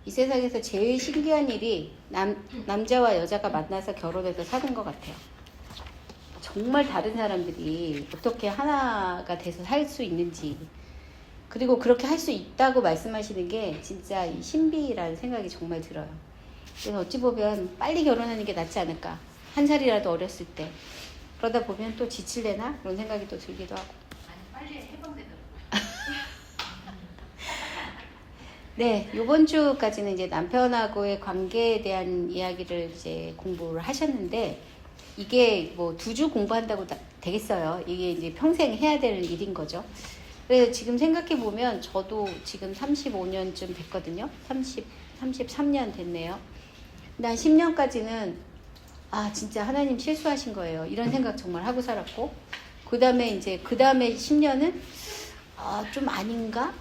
이 세상에서 제일 신기한 일이 남자와 여자가 만나서 결혼해서 사는 것 같아요. 정말 다른 사람들이 어떻게 하나가 돼서 살 수 있는지, 그리고 그렇게 할 수 있다고 말씀하시는 게 진짜 이 신비라는 생각이 정말 들어요. 그래서 어찌 보면 빨리 결혼하는 게 낫지 않을까. 한 살이라도 어렸을 때. 그러다 보면 또 지칠래나? 그런 생각이 또 들기도 하고. 아니, 빨리 해방되더라고요. 네, 요번 주까지는 이제 남편하고의 관계에 대한 이야기를 이제 공부를 하셨는데, 이게 뭐 2주 공부한다고 되겠어요. 이게 이제 평생 해야 될 일인 거죠. 그래서 지금 생각해 보면 저도 지금 35년쯤 됐거든요. 33년 됐네요. 근데 한 10년까지는 진짜 하나님 실수하신 거예요. 이런 생각 정말 하고 살았고, 그 다음에 10년은 좀 아닌가?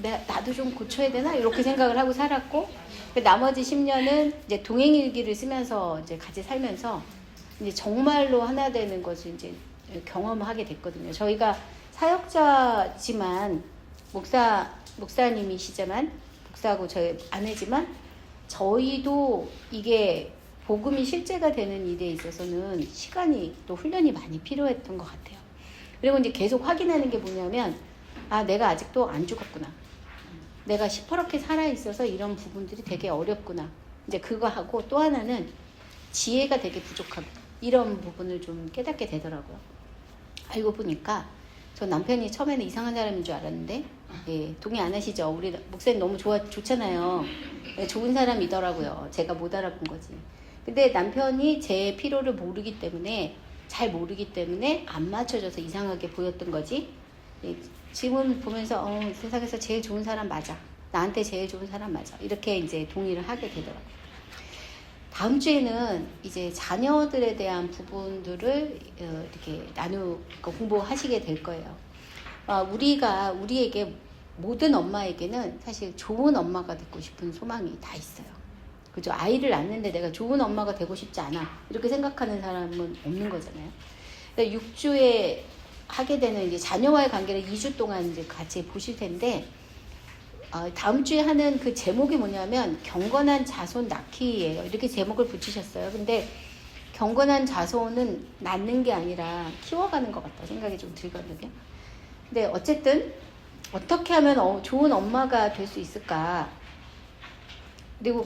나도 좀 고쳐야 되나? 이렇게 생각을 하고 살았고, 나머지 10년은 이제 동행일기를 쓰면서 이제 같이 살면서 이제 정말로 하나 되는 것을 이제 경험하게 됐거든요. 저희가 사역자지만 목사님이시지만 목사하고 저희 아내지만 저희도 이게 복음이 실제가 되는 일에 있어서는 시간이 또 훈련이 많이 필요했던 것 같아요. 그리고 이제 계속 확인하는 게 뭐냐면 내가 아직도 안 죽었구나. 내가 시퍼렇게 살아있어서 이런 부분들이 되게 어렵구나. 이제 그거 하고 또 하나는 지혜가 되게 부족하구나. 이런 부분을 좀 깨닫게 되더라고요. 알고 보니까 저 남편이 처음에는 이상한 사람인 줄 알았는데, 예, 동의 안 하시죠? 우리 목사님 너무 좋잖아요. 예, 좋은 사람이더라고요. 제가 못 알아본 거지. 근데 남편이 제 필요를 모르기 때문에, 잘 모르기 때문에 안 맞춰져서 이상하게 보였던 거지. 예, 지금 보면서 세상에서 제일 좋은 사람 맞아. 나한테 제일 좋은 사람 맞아. 이렇게 이제 동의를 하게 되더라고요. 다음 주에는 이제 자녀들에 대한 부분들을 이렇게 공부하시게 될 거예요. 우리에게 모든 엄마에게는 사실 좋은 엄마가 되고 싶은 소망이 다 있어요. 그죠? 아이를 낳는데 내가 좋은 엄마가 되고 싶지 않아. 이렇게 생각하는 사람은 없는 거잖아요. 6주에 하게 되는 이제 자녀와의 관계를 2주 동안 이제 같이 보실 텐데, 다음 주에 하는 그 제목이 뭐냐면 경건한 자손 낳기예요. 이렇게 제목을 붙이셨어요. 근데 경건한 자손은 낳는 게 아니라 키워가는 것 같다 생각이 좀 들거든요. 근데 어쨌든 어떻게 하면 좋은 엄마가 될 수 있을까? 그리고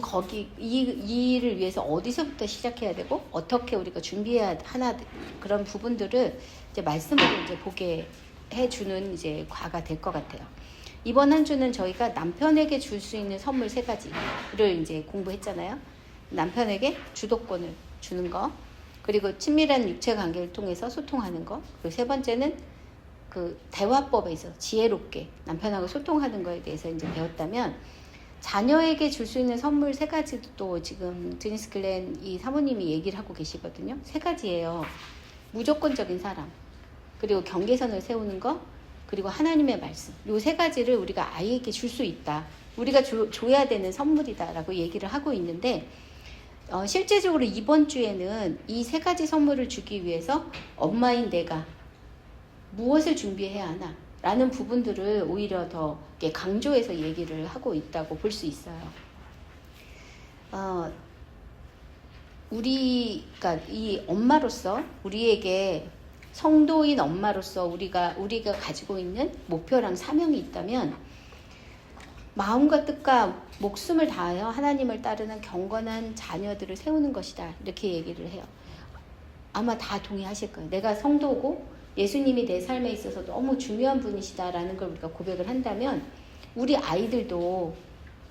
이 일을 위해서 어디서부터 시작해야 되고 어떻게 우리가 준비해야 하나, 그런 부분들을 이제 말씀으로 이제 보게 해주는 이제 과가 될 것 같아요. 이번 한 주는 저희가 남편에게 줄 수 있는 선물 3가지를 이제 공부했잖아요. 남편에게 주도권을 주는 거, 그리고 친밀한 육체 관계를 통해서 소통하는 거, 그리고 3번째는 그 대화법에 있어서 지혜롭게 남편하고 소통하는 거에 대해서 이제 배웠다면, 자녀에게 줄 수 있는 선물 3가지도 또 지금 드니스 글렌 이 사모님이 얘기를 하고 계시거든요. 3가지예요. 무조건적인 사랑, 그리고 경계선을 세우는 거, 그리고 하나님의 말씀. 요 3가지를 우리가 아이에게 줄 수 있다. 우리가 줘야 되는 선물이다라고 얘기를 하고 있는데, 실제적으로 이번 주에는 이 3가지 선물을 주기 위해서 엄마인 내가 무엇을 준비해야 하나? 라는 부분들을 오히려 더 강조해서 얘기를 하고 있다고 볼 수 있어요. 우리가 이 엄마로서, 우리에게 성도인 엄마로서 우리가 가지고 있는 목표랑 사명이 있다면, 마음과 뜻과 목숨을 다하여 하나님을 따르는 경건한 자녀들을 세우는 것이다. 이렇게 얘기를 해요. 아마 다 동의하실 거예요. 내가 성도고 예수님이 내 삶에 있어서 너무 중요한 분이시다라는 걸 우리가 고백을 한다면, 우리 아이들도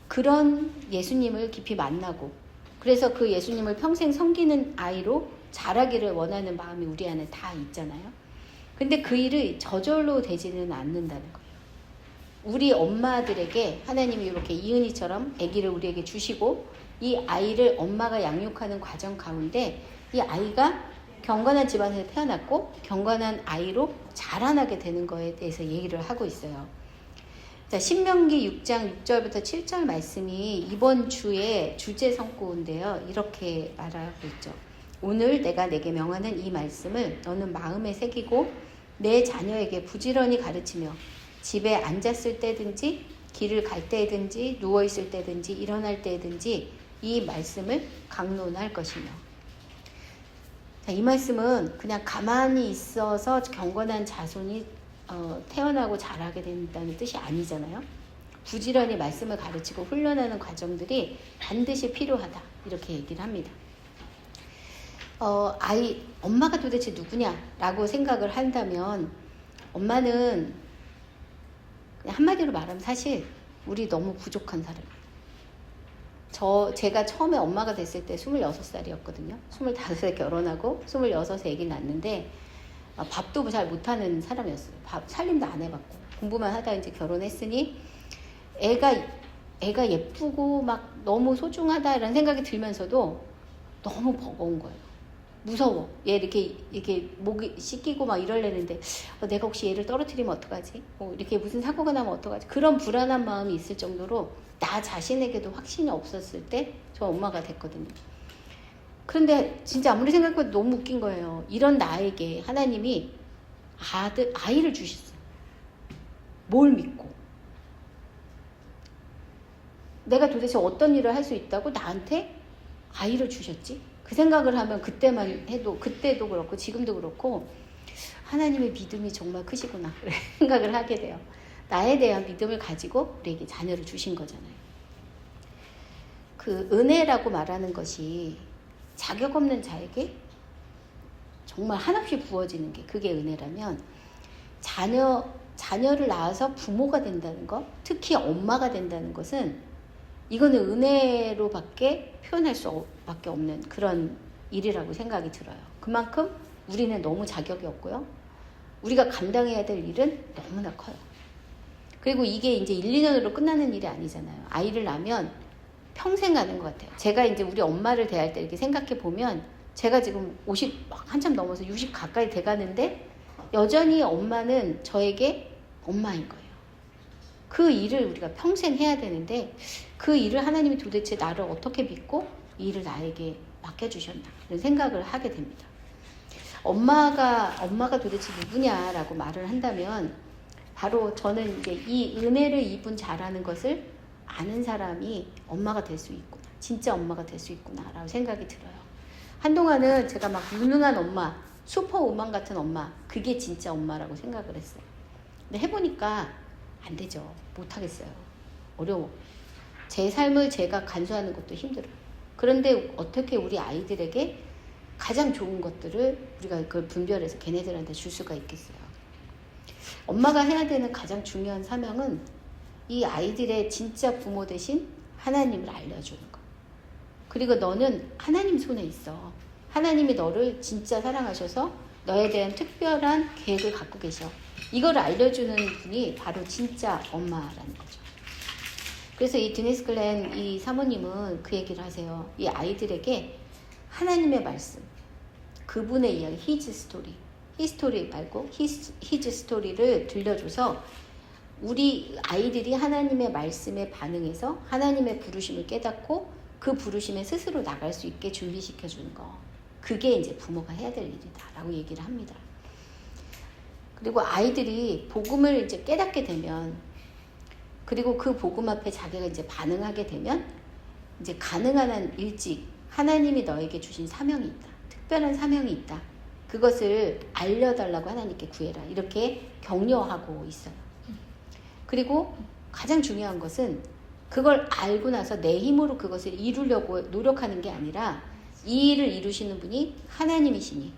그런 예수님을 깊이 만나고, 그래서 그 예수님을 평생 섬기는 아이로 자라기를 원하는 마음이 우리 안에 다 있잖아요. 근데 그 일이 저절로 되지는 않는다는 거예요. 우리 엄마들에게 하나님이 이렇게 이은희처럼 아기를 우리에게 주시고, 이 아이를 엄마가 양육하는 과정 가운데 이 아이가 경건한 집안에서 태어났고 경건한 아이로 자라나게 되는 거에 대해서 얘기를 하고 있어요. 자, 신명기 6장 6절부터 7절 말씀이 이번 주의 주제 성구인데요. 이렇게 말하고 있죠. 오늘 내가 내게 명하는 이 말씀을 너는 마음에 새기고 내 자녀에게 부지런히 가르치며 집에 앉았을 때든지 길을 갈 때든지 누워있을 때든지 일어날 때든지 이 말씀을 강론할 것이며. 자, 이 말씀은 그냥 가만히 있어서 경건한 자손이 태어나고 자라게 된다는 뜻이 아니잖아요. 부지런히 말씀을 가르치고 훈련하는 과정들이 반드시 필요하다 이렇게 얘기를 합니다. 엄마가 도대체 누구냐라고 생각을 한다면 엄마는 그냥 한마디로 말하면 사실 우리 너무 부족한 사람이에요. 제가 처음에 엄마가 됐을 때 26살이었거든요. 25세 결혼하고 26세 아기 낳았는데 밥도 잘 못하는 사람이었어요. 살림도 안 해봤고 공부만 하다 이제 결혼했으니 애가 예쁘고 막 너무 소중하다라는 생각이 들면서도 너무 버거운 거예요. 무서워. 얘 이렇게 목이 씻기고 막 이러려는데 내가 혹시 얘를 떨어뜨리면 어떡하지? 이렇게 무슨 사고가 나면 어떡하지? 그런 불안한 마음이 있을 정도로 나 자신에게도 확신이 없었을 때 저 엄마가 됐거든요. 그런데 진짜 아무리 생각해도 너무 웃긴 거예요. 이런 나에게 하나님이 아이를 주셨어요. 뭘 믿고? 내가 도대체 어떤 일을 할 수 있다고 나한테 아이를 주셨지? 그 생각을 하면 그때도 그렇고 지금도 그렇고 하나님의 믿음이 정말 크시구나 생각을 하게 돼요. 나에 대한 믿음을 가지고 우리에게 자녀를 주신 거잖아요. 그 은혜라고 말하는 것이 자격 없는 자에게 정말 한없이 부어지는 게 그게 은혜라면 자녀를 낳아서 부모가 된다는 것, 특히 엄마가 된다는 것은 이거는 은혜로밖에 표현할 수밖에 없는 그런 일이라고 생각이 들어요. 그만큼 우리는 너무 자격이 없고요. 우리가 감당해야 될 일은 너무나 커요. 그리고 이게 이제 1, 2년으로 끝나는 일이 아니잖아요. 아이를 낳으면 평생 가는 것 같아요. 제가 이제 우리 엄마를 대할 때 이렇게 생각해 보면 제가 지금 50 한참 넘어서 60 가까이 돼 가는데 여전히 엄마는 저에게 엄마인 거예요. 그 일을 우리가 평생 해야 되는데 그 일을 하나님이 도대체 나를 어떻게 믿고 이 일을 나에게 맡겨주셨나 이런 생각을 하게 됩니다. 엄마가 도대체 누구냐라고 말을 한다면 바로 저는 이제 이 은혜를 입은 자라는 것을 아는 사람이 엄마가 될 수 있구나. 진짜 엄마가 될 수 있구나라고 생각이 들어요. 한동안은 제가 막 유능한 엄마, 슈퍼우먼 같은 엄마, 그게 진짜 엄마라고 생각을 했어요. 근데 해보니까 안 되죠. 못하겠어요. 어려워. 제 삶을 제가 간수하는 것도 힘들어요. 그런데 어떻게 우리 아이들에게 가장 좋은 것들을 우리가 그걸 분별해서 걔네들한테 줄 수가 있겠어요. 엄마가 해야 되는 가장 중요한 사명은 이 아이들의 진짜 부모 대신 하나님을 알려주는 거. 그리고 너는 하나님 손에 있어. 하나님이 너를 진짜 사랑하셔서 너에 대한 특별한 계획을 갖고 계셔. 이걸 알려주는 분이 바로 진짜 엄마라는 거죠. 그래서 이 디니스 글렌 이 사모님은 그 얘기를 하세요. 이 아이들에게 하나님의 말씀, 그분의 이야기, his story, 히스토리 말고 his story를 들려줘서 우리 아이들이 하나님의 말씀에 반응해서 하나님의 부르심을 깨닫고 그 부르심에 스스로 나갈 수 있게 준비시켜주는 거. 그게 이제 부모가 해야 될 일이다라고 얘기를 합니다. 그리고 아이들이 복음을 이제 깨닫게 되면 그리고 그 복음 앞에 자기가 이제 반응하게 되면 이제 가능한 한 일찍 하나님이 너에게 주신 사명이 있다. 특별한 사명이 있다. 그것을 알려달라고 하나님께 구해라. 이렇게 격려하고 있어요. 그리고 가장 중요한 것은 그걸 알고 나서 내 힘으로 그것을 이루려고 노력하는 게 아니라 이 일을 이루시는 분이 하나님이시니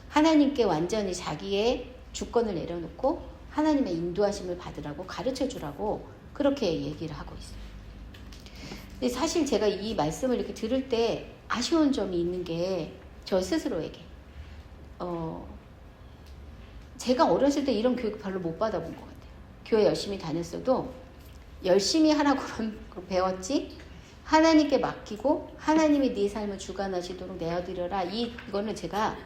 하나님께 완전히 자기의 주권을 내려놓고 하나님의 인도하심을 받으라고 가르쳐주라고 그렇게 얘기를 하고 있어요. 근데 사실 제가 이 말씀을 이렇게 들을 때 아쉬운 점이 있는 게 저 스스로에게 제가 어렸을 때 이런 교육 별로 못 받아본 것 같아요. 교회 열심히 다녔어도 열심히 하라고 배웠지 하나님께 맡기고 하나님이 네 삶을 주관하시도록 내어드려라 이거는 제가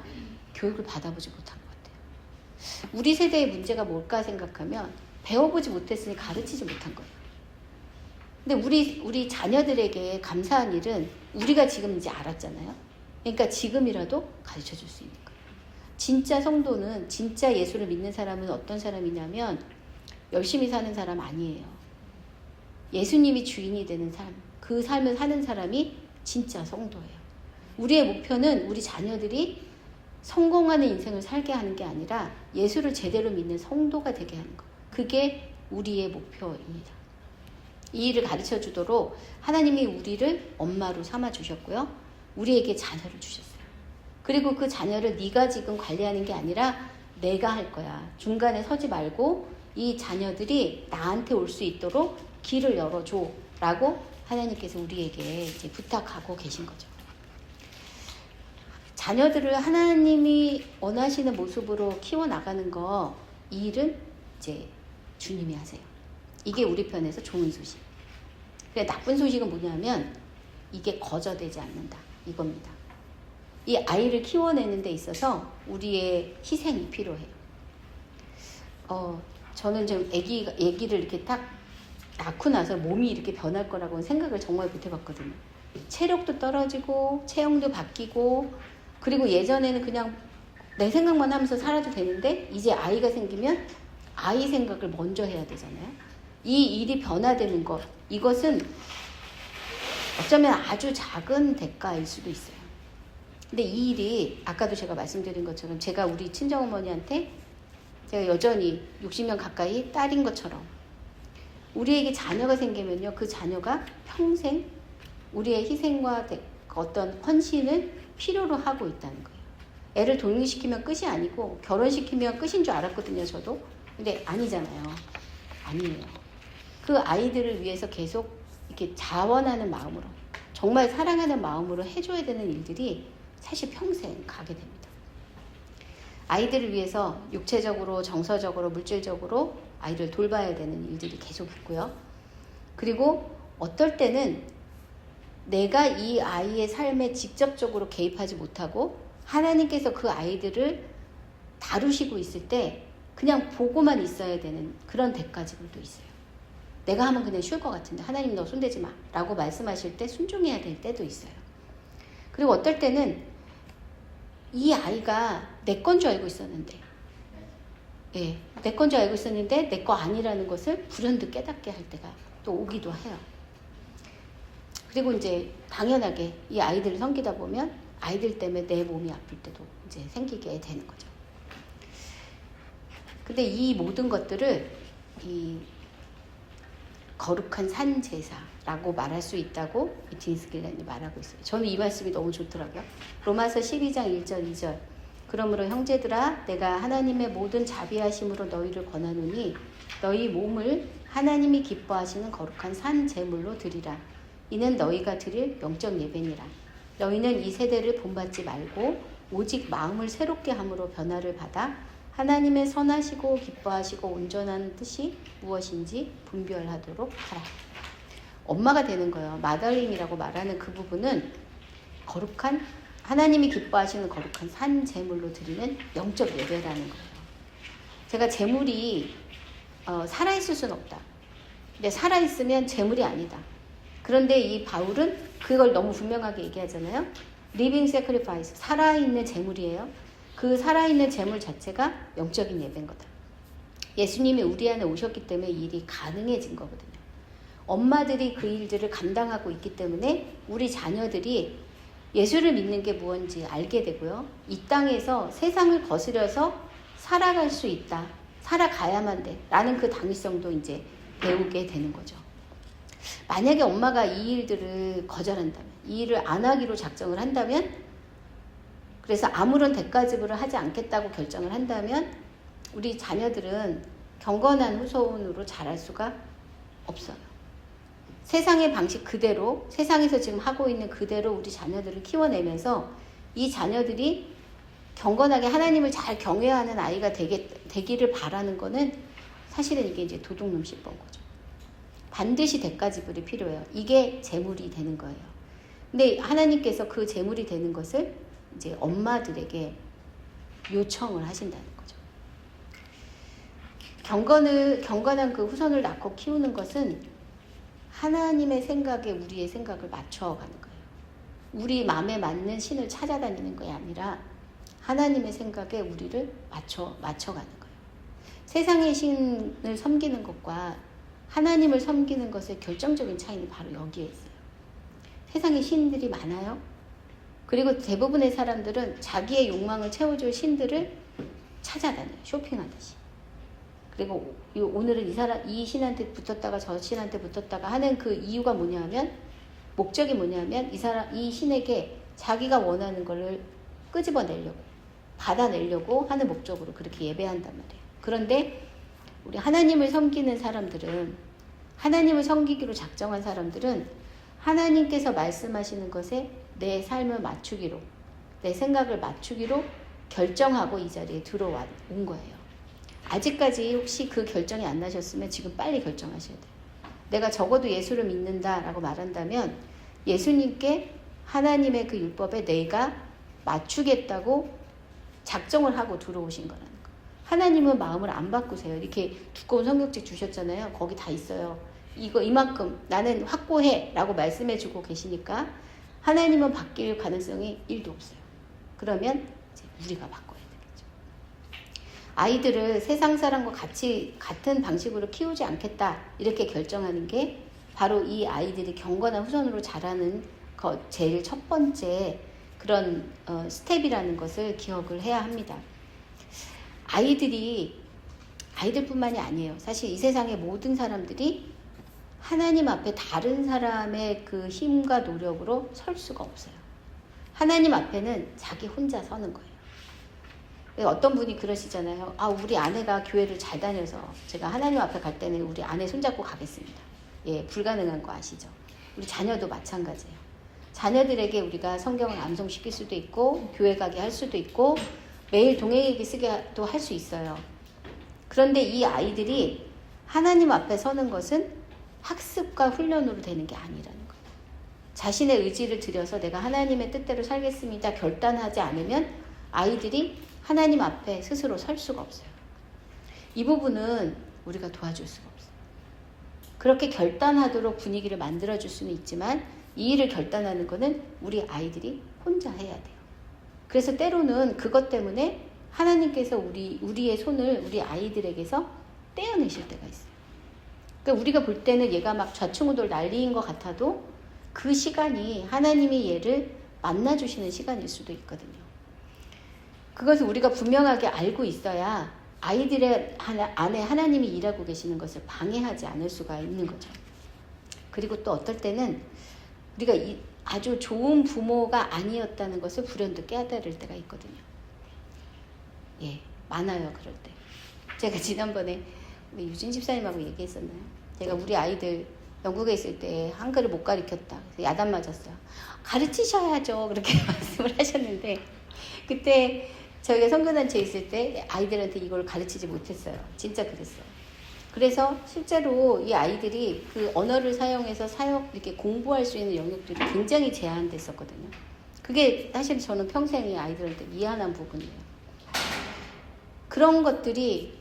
교육을 받아보지 못한 것 같아요. 우리 세대의 문제가 뭘까 생각하면 배워보지 못했으니 가르치지 못한 거예요. 근데 우리 자녀들에게 감사한 일은 우리가 지금 이제 알았잖아요. 그러니까 지금이라도 가르쳐 줄 수 있는 거예요. 진짜 성도는 진짜 예수를 믿는 사람은 어떤 사람이냐면 열심히 사는 사람 아니에요. 예수님이 주인이 되는 삶, 그 삶을 사는 사람이 진짜 성도예요. 우리의 목표는 우리 자녀들이 성공하는 인생을 살게 하는 게 아니라 예수를 제대로 믿는 성도가 되게 하는 것. 그게 우리의 목표입니다. 이 일을 가르쳐 주도록 하나님이 우리를 엄마로 삼아 주셨고요. 우리에게 자녀를 주셨어요. 그리고 그 자녀를 네가 지금 관리하는 게 아니라 내가 할 거야. 중간에 서지 말고 이 자녀들이 나한테 올 수 있도록 길을 열어줘 라고 하나님께서 우리에게 이제 부탁하고 계신 거죠. 자녀들을 하나님이 원하시는 모습으로 키워나가는 거, 이 일은 이제 주님이 하세요. 이게 우리 편에서 좋은 소식. 근데 나쁜 소식은 뭐냐면 이게 거저되지 않는다. 이겁니다. 이 아이를 키워내는 데 있어서 우리의 희생이 필요해요. 저는 지금 아기를 이렇게 딱 낳고 나서 몸이 이렇게 변할 거라고는 생각을 정말 못 해봤거든요. 체력도 떨어지고 체형도 바뀌고, 그리고 예전에는 그냥 내 생각만 하면서 살아도 되는데 이제 아이가 생기면 아이 생각을 먼저 해야 되잖아요. 이 일이 변화되는 것, 이것은 어쩌면 아주 작은 대가일 수도 있어요. 근데 이 일이 아까도 제가 말씀드린 것처럼 제가 우리 친정어머니한테 제가 여전히 60년 가까이 딸인 것처럼 우리에게 자녀가 생기면요, 그 자녀가 평생 우리의 희생과 어떤 헌신을 필요로 하고 있다는 거예요. 애를 독립시키면 끝이 아니고 결혼시키면 끝인 줄 알았거든요, 저도. 근데 아니잖아요. 아니에요. 그 아이들을 위해서 계속 이렇게 자원하는 마음으로, 정말 사랑하는 마음으로 해줘야 되는 일들이 사실 평생 가게 됩니다. 아이들을 위해서 육체적으로, 정서적으로, 물질적으로 아이를 돌봐야 되는 일들이 계속 있고요. 그리고 어떨 때는 내가 이 아이의 삶에 직접적으로 개입하지 못하고 하나님께서 그 아이들을 다루시고 있을 때 그냥 보고만 있어야 되는 그런 대가지불도 있어요. 내가 하면 그냥 쉬울 것 같은데 하나님 너 손대지 마 라고 말씀하실 때 순종해야 될 때도 있어요. 그리고 어떨 때는 이 아이가 내 건 줄 알고 있었는데, 내 건 줄 알고 있었는데 내 거 아니라는 것을 불현듯 깨닫게 할 때가 또 오기도 해요. 그리고 이제 당연하게 이 아이들을 섬기다 보면 아이들 때문에 내 몸이 아플 때도 이제 생기게 되는 거죠. 근데 이 모든 것들을 이 거룩한 산제사라고 말할 수 있다고 딘스길란이 말하고 있어요. 저는 이 말씀이 너무 좋더라고요. 로마서 12장 1절 2절. 그러므로 형제들아 내가 하나님의 모든 자비하심으로 너희를 권하노니 너희 몸을 하나님이 기뻐하시는 거룩한 산 제물로 드리라. 이는 너희가 드릴 영적 예배니라. 너희는 이 세대를 본받지 말고 오직 마음을 새롭게 함으로 변화를 받아 하나님의 선하시고 기뻐하시고 온전한 뜻이 무엇인지 분별하도록 하라. 엄마가 되는 거예요. 마더링이라고 말하는 그 부분은 거룩한, 하나님이 기뻐하시는 거룩한 산 제물로 드리는 영적 예배라는 거예요. 제가 제물이 살아있을 수는 없다. 근데 살아있으면 제물이 아니다. 그런데 이 바울은 그걸 너무 분명하게 얘기하잖아요. Living sacrifice, 살아있는 제물이에요. 그 살아있는 제물 자체가 영적인 예배인 거다. 예수님이 우리 안에 오셨기 때문에 이 일이 가능해진 거거든요. 엄마들이 그 일들을 감당하고 있기 때문에 우리 자녀들이 예수를 믿는 게 무엇인지 알게 되고요. 이 땅에서 세상을 거스려서 살아갈 수 있다. 살아가야만 돼. 라는 그 당위성도 이제 배우게 되는 거죠. 만약에 엄마가 이 일들을 거절한다면, 이 일을 안 하기로 작정을 한다면, 그래서 아무런 대가 지불을 하지 않겠다고 결정을 한다면 우리 자녀들은 경건한 후손으로 자랄 수가 없어요. 세상의 방식 그대로, 세상에서 지금 하고 있는 그대로 우리 자녀들을 키워내면서 이 자녀들이 경건하게 하나님을 잘 경외하는 아이가 되기를 바라는 거는 사실은 이게 이제 도둑놈 씹은 거죠. 반드시 대가 지불이 필요해요. 이게 재물이 되는 거예요. 근데 하나님께서 그 재물이 되는 것을 이제 엄마들에게 요청을 하신다는 거죠. 경건한 그 후손을 낳고 키우는 것은 하나님의 생각에 우리의 생각을 맞춰가는 거예요. 우리 마음에 맞는 신을 찾아다니는 것이 아니라 하나님의 생각에 우리를 맞춰가는 거예요. 세상의 신을 섬기는 것과 하나님을 섬기는 것의 결정적인 차이는 바로 여기에 있어요. 세상에 신들이 많아요. 그리고 대부분의 사람들은 자기의 욕망을 채워줄 신들을 찾아다녀요. 쇼핑하듯이. 그리고 오늘은 이 신한테 붙었다가 저 신한테 붙었다가 하는 그 이유가 뭐냐면, 목적이 뭐냐면 이 신에게 자기가 원하는 거를 끄집어내려고, 받아내려고 하는 목적으로 그렇게 예배한단 말이에요. 그런데 우리 하나님을 섬기는 사람들은, 하나님을 섬기기로 작정한 사람들은 하나님께서 말씀하시는 것에 내 삶을 맞추기로, 내 생각을 맞추기로 결정하고 이 자리에 들어온 거예요. 아직까지 혹시 그 결정이 안 나셨으면 지금 빨리 결정하셔야 돼요. 내가 적어도 예수를 믿는다라고 말한다면 예수님께 하나님의 그 율법에 내가 맞추겠다고 작정을 하고 들어오신 거라는 거. 하나님은 마음을 안 바꾸세요. 이렇게 두꺼운 성경책 주셨잖아요. 거기 다 있어요. 이만큼 나는 확고해 라고 말씀해 주고 계시니까 하나님은 바뀔 가능성이 1도 없어요. 그러면 이제 우리가 바꿔야 되겠죠. 아이들을 세상 사람과 같은 방식으로 키우지 않겠다 이렇게 결정하는 게 바로 이 아이들이 경건한 후손으로 자라는 제일 첫 번째 그런 스텝이라는 것을 기억을 해야 합니다. 아이들뿐만이 아니에요. 사실 이 세상의 모든 사람들이 하나님 앞에 다른 사람의 그 힘과 노력으로 설 수가 없어요. 하나님 앞에는 자기 혼자 서는 거예요. 어떤 분이 그러시잖아요. 우리 아내가 교회를 잘 다녀서 제가 하나님 앞에 갈 때는 우리 아내 손잡고 가겠습니다. 예, 불가능한 거 아시죠? 우리 자녀도 마찬가지예요. 자녀들에게 우리가 성경을 암송시킬 수도 있고 교회 가게 할 수도 있고 매일 동행일기 쓰게도 할 수 있어요. 그런데 이 아이들이 하나님 앞에 서는 것은 학습과 훈련으로 되는 게 아니라는 거예요. 자신의 의지를 들여서 내가 하나님의 뜻대로 살겠습니다. 결단하지 않으면 아이들이 하나님 앞에 스스로 설 수가 없어요. 이 부분은 우리가 도와줄 수가 없어요. 그렇게 결단하도록 분위기를 만들어줄 수는 있지만 이 일을 결단하는 거는 우리 아이들이 혼자 해야 돼요. 그래서 때로는 그것 때문에 하나님께서 우리의 손을 우리 아이들에게서 떼어내실 때가 있어요. 그러니까 우리가 볼 때는 얘가 막 좌충우돌 난리인 것 같아도 그 시간이 하나님이 얘를 만나주시는 시간일 수도 있거든요. 그것을 우리가 분명하게 알고 있어야 아이들의 안에 하나님이 일하고 계시는 것을 방해하지 않을 수가 있는 거죠. 그리고 또 어떨 때는 우리가 아주 좋은 부모가 아니었다는 것을 불현듯 깨달을 때가 있거든요. 예, 많아요, 그럴 때. 제가 지난번에 우리 유진 집사님하고 얘기했었나요? 제가 우리 아이들 영국에 있을 때 한글을 못 가르쳤다. 그래서 야단 맞았어요. 가르치셔야죠. 그렇게 말씀을 하셨는데 그때 저희가 선교단체에 있을 때 아이들한테 이걸 가르치지 못했어요. 진짜 그랬어요. 그래서 실제로 이 아이들이 그 언어를 사용해서 이렇게 공부할 수 있는 영역들이 굉장히 제한됐었거든요. 그게 사실 저는 평생에 아이들한테 미안한 부분이에요. 그런 것들이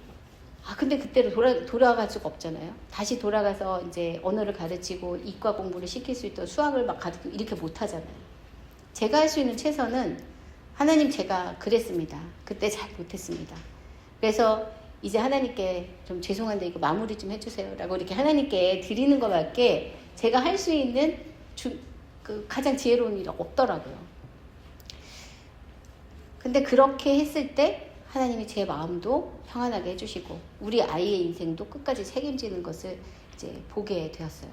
근데 그때로 돌아갈 수가 없잖아요. 다시 돌아가서 이제 언어를 가르치고 이과 공부를 시킬 수 있도록 수학을 막 가르치고 이렇게 못 하잖아요. 제가 할 수 있는 최선은 하나님 제가 그랬습니다. 그때 잘 못했습니다. 그래서 이제 하나님께 좀 죄송한데 이거 마무리 좀 해주세요 라고 이렇게 하나님께 드리는 것밖에 제가 할 수 있는 그 가장 지혜로운 일이 없더라고요. 근데 그렇게 했을 때 하나님이 제 마음도 평안하게 해주시고 우리 아이의 인생도 끝까지 책임지는 것을 이제 보게 되었어요.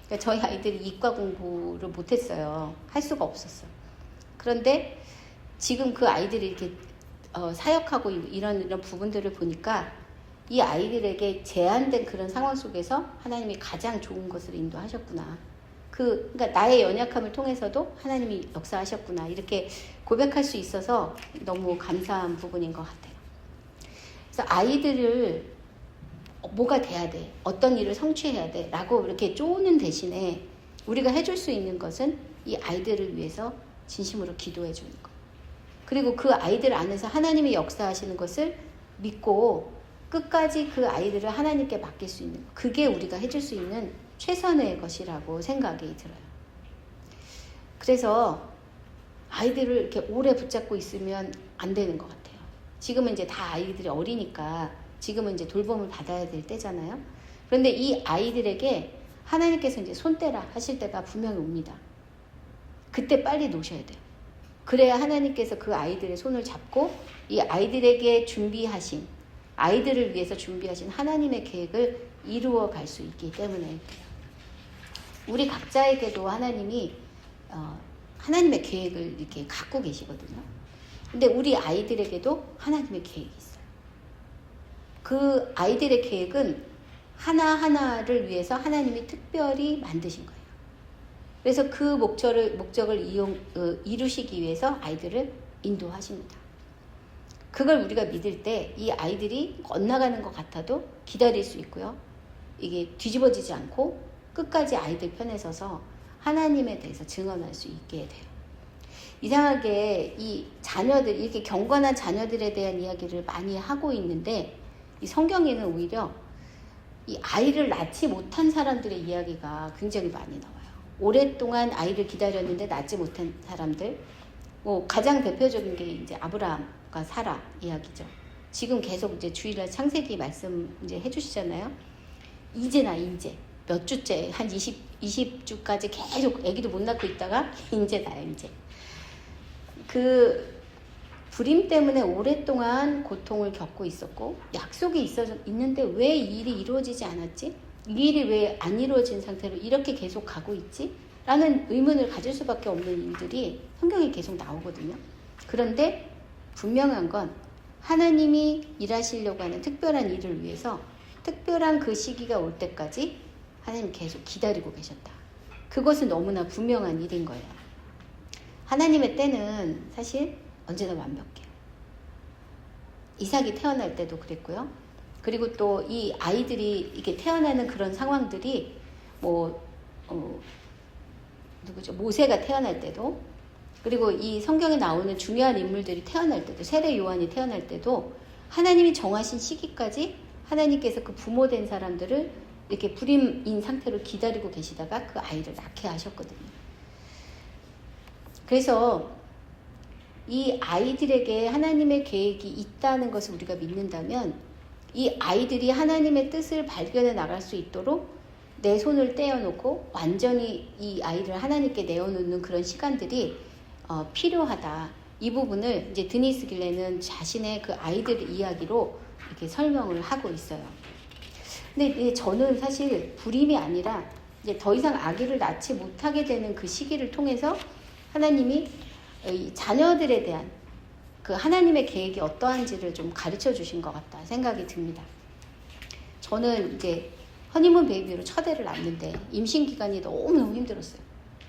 그러니까 저희 아이들이 이과 공부를 못했어요. 할 수가 없었어요. 그런데 지금 그 아이들이 이렇게 사역하고 이런 부분들을 보니까 이 아이들에게 제한된 그런 상황 속에서 하나님이 가장 좋은 것을 인도하셨구나. 그러니까 나의 연약함을 통해서도 하나님이 역사하셨구나. 이렇게 고백할 수 있어서 너무 감사한 부분인 것 같아요. 그래서 아이들을 뭐가 돼야 돼? 어떤 일을 성취해야 돼? 라고 이렇게 쪼는 대신에 우리가 해줄 수 있는 것은 이 아이들을 위해서 진심으로 기도해 주는 것. 그리고 그 아이들 안에서 하나님이 역사하시는 것을 믿고 끝까지 그 아이들을 하나님께 맡길 수 있는 것. 그게 우리가 해줄 수 있는 최선의 것이라고 생각이 들어요. 그래서 아이들을 이렇게 오래 붙잡고 있으면 안 되는 것 같아요. 지금은 이제 다 아이들이 어리니까 지금은 이제 돌봄을 받아야 될 때잖아요. 그런데 이 아이들에게 하나님께서 이제 손 떼라 하실 때가 분명히 옵니다. 그때 빨리 놓으셔야 돼요. 그래야 하나님께서 그 아이들의 손을 잡고 이 아이들에게 준비하신, 아이들을 위해서 준비하신 하나님의 계획을 이루어 갈 수 있기 때문에 우리 각자에게도 하나님이 하나님의 계획을 이렇게 갖고 계시거든요. 근데 우리 아이들에게도 하나님의 계획이 있어요. 그 아이들의 계획은 하나하나를 위해서 하나님이 특별히 만드신 거예요. 그래서 그 목적을 이루시기 위해서 아이들을 인도하십니다. 그걸 우리가 믿을 때 이 아이들이 엇나가는 것 같아도 기다릴 수 있고요. 이게 뒤집어지지 않고 끝까지 아이들 편에 서서 하나님에 대해서 증언할 수 있게 돼요. 이상하게 이 자녀들, 이렇게 경건한 자녀들에 대한 이야기를 많이 하고 있는데 이 성경에는 오히려 이 아이를 낳지 못한 사람들의 이야기가 굉장히 많이 나와요. 오랫동안 아이를 기다렸는데 낳지 못한 사람들, 가장 대표적인 게 이제 아브라함과 사라 이야기죠. 지금 계속 이제 주일날 창세기 말씀 이제 해주시잖아요. 이제 몇 주째, 한 20주까지 계속 아기도 못 낳고 있다가 이제 나요, 이제. 그 불임 때문에 오랫동안 고통을 겪고 있었고 약속이 있는데 왜 이 일이 이루어지지 않았지? 이 일이 왜 안 이루어진 상태로 이렇게 계속 가고 있지? 라는 의문을 가질 수밖에 없는 일들이 성경에 계속 나오거든요. 그런데 분명한 건 하나님이 일하시려고 하는 특별한 일을 위해서 특별한 그 시기가 올 때까지 하나님 계속 기다리고 계셨다. 그것은 너무나 분명한 일인 거예요. 하나님의 때는 사실 언제나 완벽해요. 이삭이 태어날 때도 그랬고요. 그리고 또 이 아이들이 이렇게 태어나는 그런 상황들이 모세가 태어날 때도, 그리고 이 성경에 나오는 중요한 인물들이 태어날 때도, 세례 요한이 태어날 때도 하나님이 정하신 시기까지 하나님께서 그 부모된 사람들을 이렇게 불임인 상태로 기다리고 계시다가 그 아이를 낳게 하셨거든요. 그래서 이 아이들에게 하나님의 계획이 있다는 것을 우리가 믿는다면 이 아이들이 하나님의 뜻을 발견해 나갈 수 있도록 내 손을 떼어놓고 완전히 이 아이를 하나님께 내어놓는 그런 시간들이 필요하다. 이 부분을 이제 드니스 길레는 자신의 그 아이들 이야기로 이렇게 설명을 하고 있어요. 근데 저는 사실 불임이 아니라 이제 더 이상 아기를 낳지 못하게 되는 그 시기를 통해서 하나님이 이 자녀들에 대한 그 하나님의 계획이 어떠한지를 좀 가르쳐 주신 것 같다 생각이 듭니다. 저는 이제 허니문 베이비로 첫 애를 낳았는데 임신 기간이 너무너무 힘들었어요.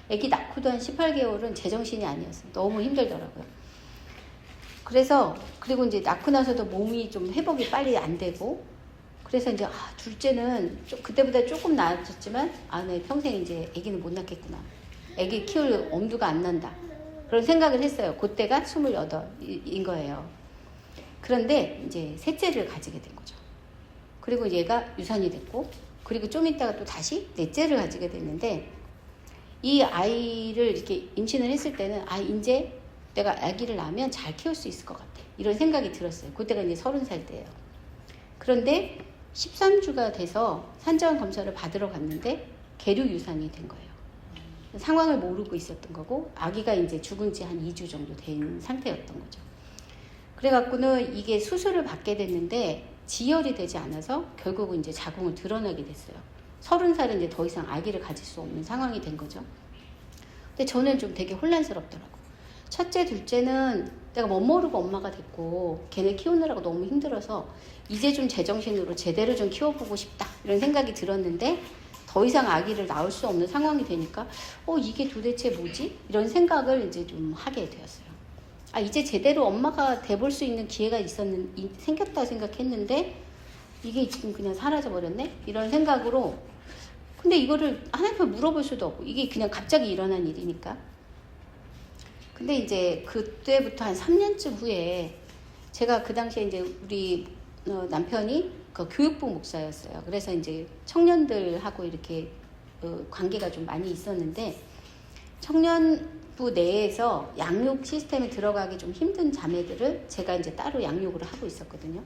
아기 낳고도 한 18개월은 제정신이 아니었어요. 너무 힘들더라고요. 그리고 이제 낳고 나서도 몸이 좀 회복이 빨리 안 되고, 그래서 이제 둘째는 그때보다 조금 나아졌지만 네, 평생 이제 아기는 못 낳겠구나. 아기 키울 엄두가 안 난다. 그런 생각을 했어요. 그때가 28인 거예요. 그런데 이제 셋째를 가지게 된 거죠. 그리고 얘가 유산이 됐고, 그리고 좀 있다가 또 다시 넷째를 가지게 됐는데, 이 아이를 이렇게 임신을 했을 때는 이제 내가 아기를 낳으면 잘 키울 수 있을 것 같아. 이런 생각이 들었어요. 그때가 이제 30살 때예요. 그런데 13주가 돼서 산전 검사를 받으러 갔는데 계류 유산이 된 거예요. 상황을 모르고 있었던 거고, 아기가 이제 죽은 지 한 2주 정도 된 상태였던 거죠. 그래갖고는 이게 수술을 받게 됐는데 지혈이 되지 않아서 결국은 이제 자궁을 드러나게 됐어요. 30살은 이제 더 이상 아기를 가질 수 없는 상황이 된 거죠. 근데 저는 좀 되게 혼란스럽더라고. 첫째, 둘째는 내가 멋모르고 엄마가 됐고 걔네 키우느라고 너무 힘들어서 이제 좀 제정신으로 제대로 좀 키워보고 싶다 이런 생각이 들었는데, 더 이상 아기를 낳을 수 없는 상황이 되니까 이게 도대체 뭐지? 이런 생각을 이제 좀 하게 되었어요. 이제 제대로 엄마가 돼볼 수 있는 기회가 생겼다 생각했는데 이게 지금 그냥 사라져버렸네? 이런 생각으로. 근데 이거를 하나님께 물어볼 수도 없고, 이게 그냥 갑자기 일어난 일이니까. 근데 이제 그때부터 한 3년쯤 후에 제가 그 당시에 이제 우리 남편이 그 교육부 목사였어요. 그래서 이제 청년들하고 이렇게 관계가 좀 많이 있었는데, 청년부 내에서 양육 시스템에 들어가기 좀 힘든 자매들을 제가 이제 따로 양육을 하고 있었거든요.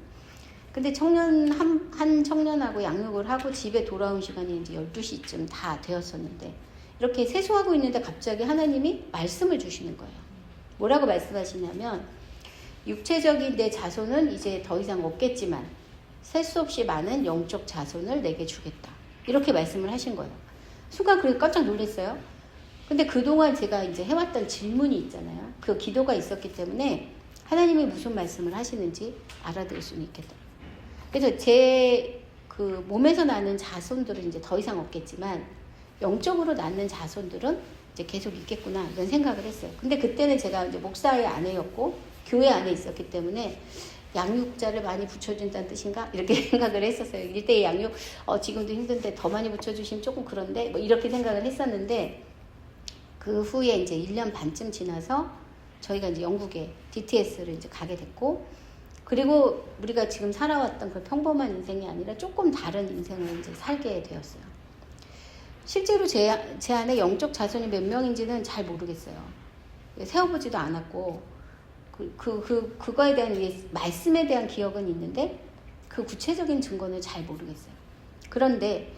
근데 한 청년하고 출근하고 양육을 하고 집에 돌아온 시간이 이제 12시쯤 다 되었었는데 이렇게 세수하고 있는데 갑자기 하나님이 말씀을 주시는 거예요. 뭐라고 말씀하시냐면 육체적인 내 자손은 이제 더 이상 없겠지만 셀 수 없이 많은 영적 자손을 내게 주겠다. 이렇게 말씀을 하신 거예요. 순간 그렇게 깜짝 놀랐어요. 근데 그동안 제가 이제 해왔던 질문이 있잖아요. 그 기도가 있었기 때문에 하나님이 무슨 말씀을 하시는지 알아들을 수는 있겠다. 그래서 제 그 몸에서 나는 자손들은 이제 더 이상 없겠지만 영적으로 낳는 자손들은 이제 계속 있겠구나 이런 생각을 했어요. 근데 그때는 제가 이제 목사의 아내였고 교회 안에 있었기 때문에 양육자를 많이 붙여준다는 뜻인가 이렇게 생각을 했었어요. 일대의 양육 지금도 힘든데 더 많이 붙여주시면 조금 그런데 뭐 이렇게 생각을 했었는데 그 후에 이제 1년 반쯤 지나서 저희가 이제 영국에 DTS를 이제 가게 됐고 그리고 우리가 지금 살아왔던 그 평범한 인생이 아니라 조금 다른 인생을 이제 살게 되었어요. 실제로 제 안에 영적 자손이 몇 명인지는 잘 모르겠어요. 세어보지도 않았고 그거에 대한 말씀에 대한 기억은 있는데 그 구체적인 증거는 잘 모르겠어요. 그런데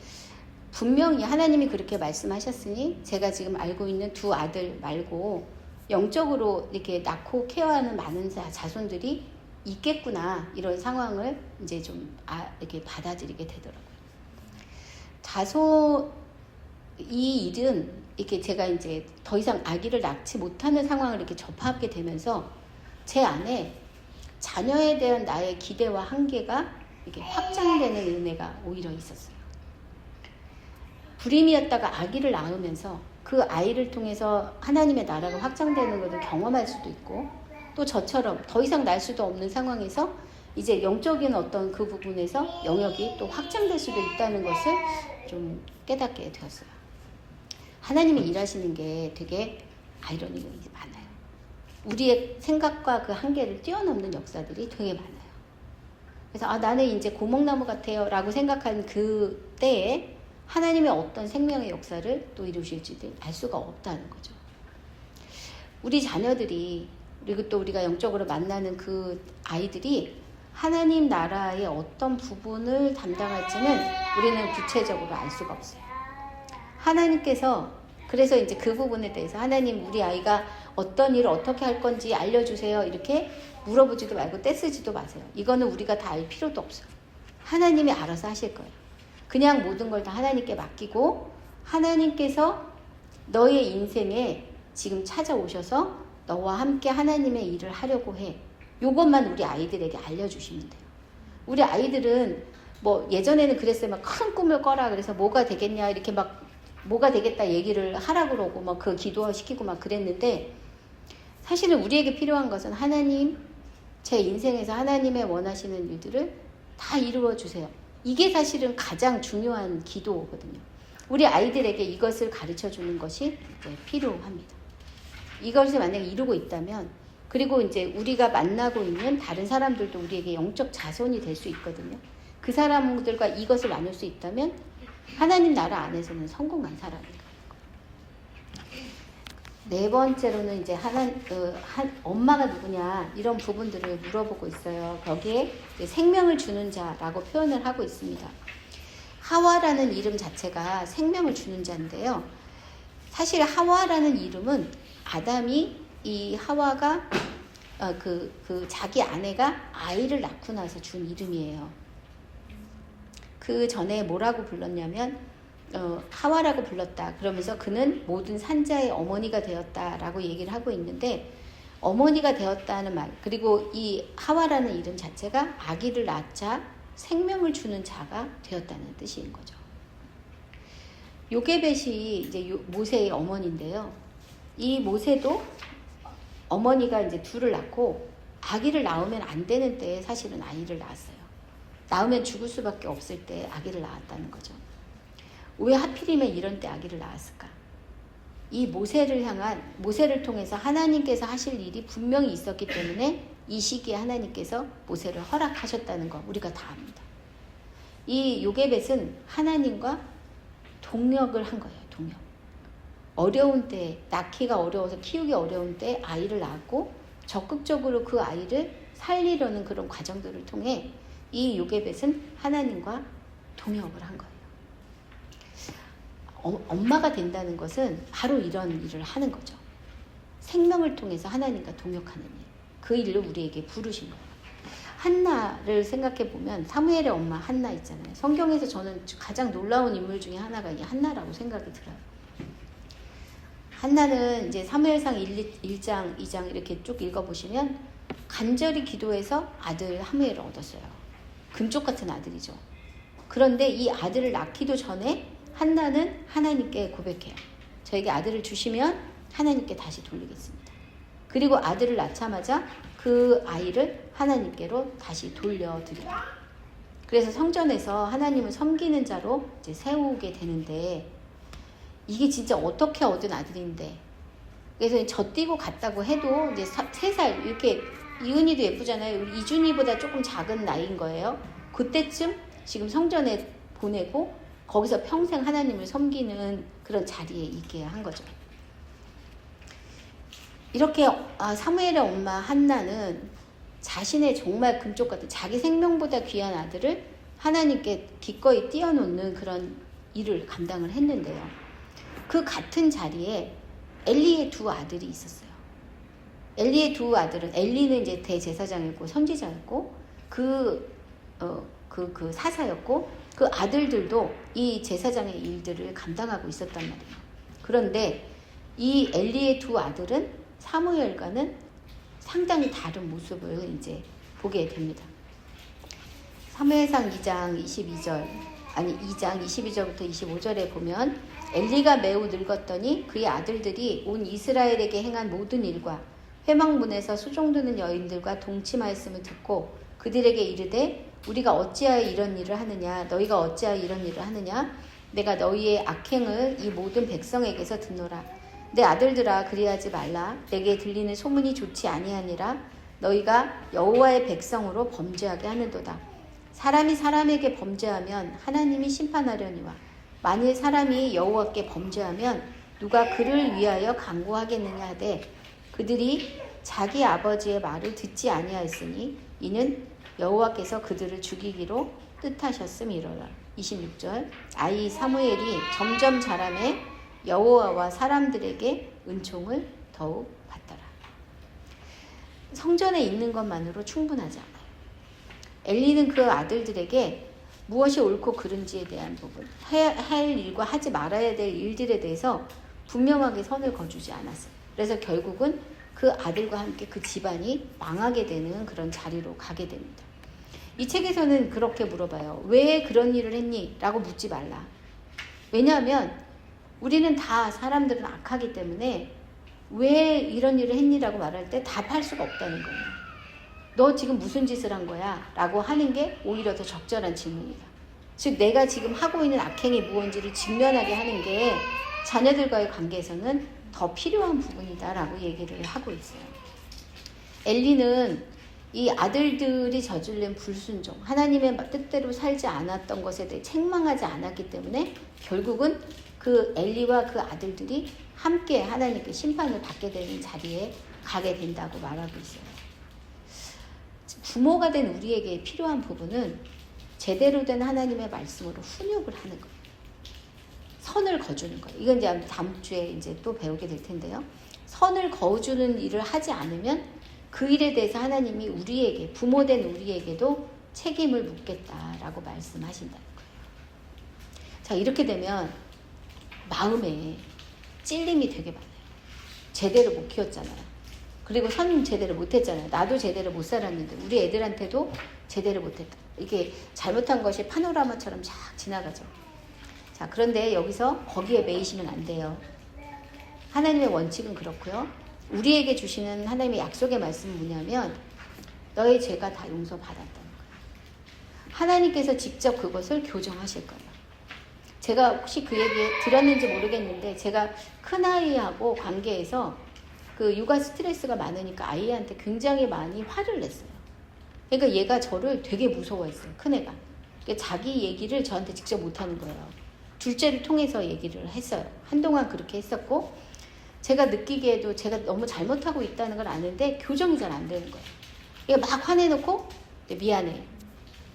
분명히 하나님이 그렇게 말씀하셨으니 제가 지금 알고 있는 두 아들 말고 영적으로 이렇게 낳고 케어하는 많은 자손들이 있겠구나 이런 상황을 이제 좀 이렇게 받아들이게 되더라고요. 이 일은 이렇게 제가 이제 더 이상 아기를 낳지 못하는 상황을 이렇게 접하게 되면서 제 안에 자녀에 대한 나의 기대와 한계가 이렇게 확장되는 은혜가 오히려 있었어요. 불임이었다가 아기를 낳으면서 그 아이를 통해서 하나님의 나라가 확장되는 것을 경험할 수도 있고 또 저처럼 더 이상 날 수도 없는 상황에서 이제 영적인 어떤 그 부분에서 영역이 또 확장될 수도 있다는 것을 좀 깨닫게 되었어요. 하나님이 일하시는 게 되게 아이러니가 많아요. 우리의 생각과 그 한계를 뛰어넘는 역사들이 되게 많아요. 그래서 나는 이제 고목나무 같아요 라고 생각한 그 때에 하나님의 어떤 생명의 역사를 또 이루실지도 알 수가 없다는 거죠. 우리 자녀들이 그리고 또 우리가 영적으로 만나는 그 아이들이 하나님 나라의 어떤 부분을 담당할지는 우리는 구체적으로 알 수가 없어요. 하나님께서 그래서 이제 그 부분에 대해서 하나님 우리 아이가 어떤 일을 어떻게 할 건지 알려주세요 이렇게 물어보지도 말고 떼쓰지도 마세요. 이거는 우리가 다 알 필요도 없어요. 하나님이 알아서 하실 거예요. 그냥 모든 걸 다 하나님께 맡기고 하나님께서 너의 인생에 지금 찾아오셔서 너와 함께 하나님의 일을 하려고 해. 이것만 우리 아이들에게 알려주시면 돼요. 우리 아이들은 뭐 예전에는 그랬어요. 막 큰 꿈을 꿔라. 그래서 뭐가 되겠냐 이렇게 막 뭐가 되겠다 얘기를 하라고 그러고 막 그 기도시키고 막 그랬는데 사실은 우리에게 필요한 것은 하나님 제 인생에서 하나님의 원하시는 일들을 다 이루어 주세요. 이게 사실은 가장 중요한 기도거든요. 우리 아이들에게 이것을 가르쳐 주는 것이 필요합니다. 이것을 만약에 이루고 있다면 그리고 이제 우리가 만나고 있는 다른 사람들도 우리에게 영적 자손이 될 수 있거든요. 그 사람들과 이것을 나눌 수 있다면 하나님 나라 안에서는 성공한 사람이에요. 네 번째로는 이제 엄마가 누구냐 이런 부분들을 물어보고 있어요. 거기에 생명을 주는 자라고 표현을 하고 있습니다. 하와라는 이름 자체가 생명을 주는 자인데요. 사실 하와라는 이름은 아담이 이 하와가 자기 아내가 아이를 낳고 나서 준 이름이에요. 그 전에 뭐라고 불렀냐면 하와라고 불렀다. 그러면서 그는 모든 산자의 어머니가 되었다라고 얘기를 하고 있는데 어머니가 되었다는 말 그리고 이 하와라는 이름 자체가 아기를 낳자 생명을 주는 자가 되었다는 뜻인 거죠. 요게벳이 이제 모세의 어머니인데요. 이 모세도 어머니가 이제 둘을 낳고 아기를 낳으면 안 되는 때에 사실은 아이를 낳았어요. 낳으면 죽을 수밖에 없을 때 아기를 낳았다는 거죠. 왜 하필이면 이런 때 아기를 낳았을까? 이 모세를 통해서 하나님께서 하실 일이 분명히 있었기 때문에 이 시기에 하나님께서 모세를 허락하셨다는 거 우리가 다 압니다. 이 요게벳은 하나님과 동역을 한 거예요. 동역. 어려운 때, 낳기가 어려워서 키우기 어려운 때 아이를 낳았고 적극적으로 그 아이를 살리려는 그런 과정들을 통해 이 요게벳은 하나님과 동역을 한 거예요. 엄마가 된다는 것은 바로 이런 일을 하는 거죠. 생명을 통해서 하나님과 동역하는 일. 그 일을 우리에게 부르신 거예요. 한나를 생각해 보면 사무엘의 엄마 한나 있잖아요. 성경에서 저는 가장 놀라운 인물 중에 하나가 이 한나라고 생각이 들어요. 한나는 이제 사무엘상 1장, 2장 이렇게 쭉 읽어보시면 간절히 기도해서 아들 하무엘을 얻었어요. 금쪽 같은 아들이죠. 그런데 이 아들을 낳기도 전에 한나는 하나님께 고백해요. 저에게 아들을 주시면 하나님께 다시 돌리겠습니다. 그리고 아들을 낳자마자 그 아이를 하나님께로 다시 돌려드려요. 그래서 성전에서 하나님을 섬기는 자로 이제 세우게 되는데 이게 진짜 어떻게 얻은 아들인데 그래서 젖띠고 갔다고 해도 이제 3살 이렇게 이은이도 예쁘잖아요. 우리 이준이보다 조금 작은 나이인 거예요. 그때쯤 지금 성전에 보내고 거기서 평생 하나님을 섬기는 그런 자리에 있게 한 거죠. 이렇게 사무엘의 엄마 한나는 자신의 정말 금쪽 같은 자기 생명보다 귀한 아들을 하나님께 기꺼이 띄워놓는 그런 일을 감당을 했는데요. 그 같은 자리에 엘리의 두 아들이 있었어요. 엘리의 두 아들은 엘리는 이제 대제사장이었고 선지자였고 그 사사였고 그 아들들도 이 제사장의 일들을 감당하고 있었단 말이에요. 그런데 이 엘리의 두 아들은 사무엘과는 상당히 다른 모습을 이제 보게 됩니다. 사무엘상 2장 22절부터 25절에 보면 엘리가 매우 늙었더니 그의 아들들이 온 이스라엘에게 행한 모든 일과 회막문에서 수종드는 여인들과 동침하였음을 듣고 그들에게 이르되 우리가 어찌하여 이런 일을 하느냐 너희가 어찌하여 이런 일을 하느냐 내가 너희의 악행을 이 모든 백성에게서 듣노라. 내 아들들아 그리하지 말라. 내게 들리는 소문이 좋지 아니하니라. 너희가 여호와의 백성으로 범죄하게 하는도다. 사람이 사람에게 범죄하면 하나님이 심판하려니와 만일 사람이 여호와께 범죄하면 누가 그를 위하여 강구하겠느냐 하되 그들이 자기 아버지의 말을 듣지 아니하였으니 이는 여호와께서 그들을 죽이기로 뜻하셨음이로라. 26절 아이 사무엘이 점점 자라매 여호와와 사람들에게 은총을 더욱 받더라. 성전에 있는 것만으로 충분하지 않아요. 엘리는 그 아들들에게 무엇이 옳고 그른지에 대한 부분, 할 일과 하지 말아야 될 일들에 대해서 분명하게 선을 거주지 않았어요. 그래서 결국은 그 아들과 함께 그 집안이 망하게 되는 그런 자리로 가게 됩니다. 이 책에서는 그렇게 물어봐요. 왜 그런 일을 했니? 라고 묻지 말라. 왜냐하면 우리는 다 사람들은 악하기 때문에 왜 이런 일을 했니라고 말할 때 답할 수가 없다는 거예요. 너 지금 무슨 짓을 한 거야? 라고 하는 게 오히려 더 적절한 질문이다. 즉 내가 지금 하고 있는 악행이 무엇인지를 직면하게 하는 게 자녀들과의 관계에서는 더 필요한 부분이다 라고 얘기를 하고 있어요. 엘리는 이 아들들이 저지른 불순종, 하나님의 뜻대로 살지 않았던 것에 대해 책망하지 않았기 때문에 결국은 그 엘리와 그 아들들이 함께 하나님께 심판을 받게 되는 자리에 가게 된다고 말하고 있어요. 부모가 된 우리에게 필요한 부분은 제대로 된 하나님의 말씀으로 훈육을 하는 거예요. 선을 거주는 거예요. 이건 이제 다음 주에 이제 또 배우게 될 텐데요. 선을 거주는 일을 하지 않으면 그 일에 대해서 하나님이 우리에게, 부모된 우리에게도 책임을 묻겠다라고 말씀하신다는 거예요. 자, 이렇게 되면 마음에 찔림이 되게 많아요. 제대로 못 키웠잖아요. 그리고 선 제대로 못했잖아요. 나도 제대로 못 살았는데 우리 애들한테도 제대로 못했다. 이게 잘못한 것이 파노라마처럼 쫙 지나가죠. 자, 그런데 여기서 거기에 매이시면 안 돼요. 하나님의 원칙은 그렇고요. 우리에게 주시는 하나님의 약속의 말씀은 뭐냐면 너의 죄가 다 용서받았다는 거예요. 하나님께서 직접 그것을 교정하실 거예요. 제가 혹시 그 얘기 들었는지 모르겠는데 제가 큰아이하고 관계에서 그 육아 스트레스가 많으니까 아이한테 굉장히 많이 화를 냈어요. 그러니까 얘가 저를 되게 무서워했어요. 큰애가. 그러니까 자기 얘기를 저한테 직접 못하는 거예요. 둘째를 통해서 얘기를 했어요. 한동안 그렇게 했었고 제가 느끼기에도 제가 너무 잘못하고 있다는 걸 아는데 교정이 잘 안 되는 거예요. 그러니까 막 화내놓고 미안해.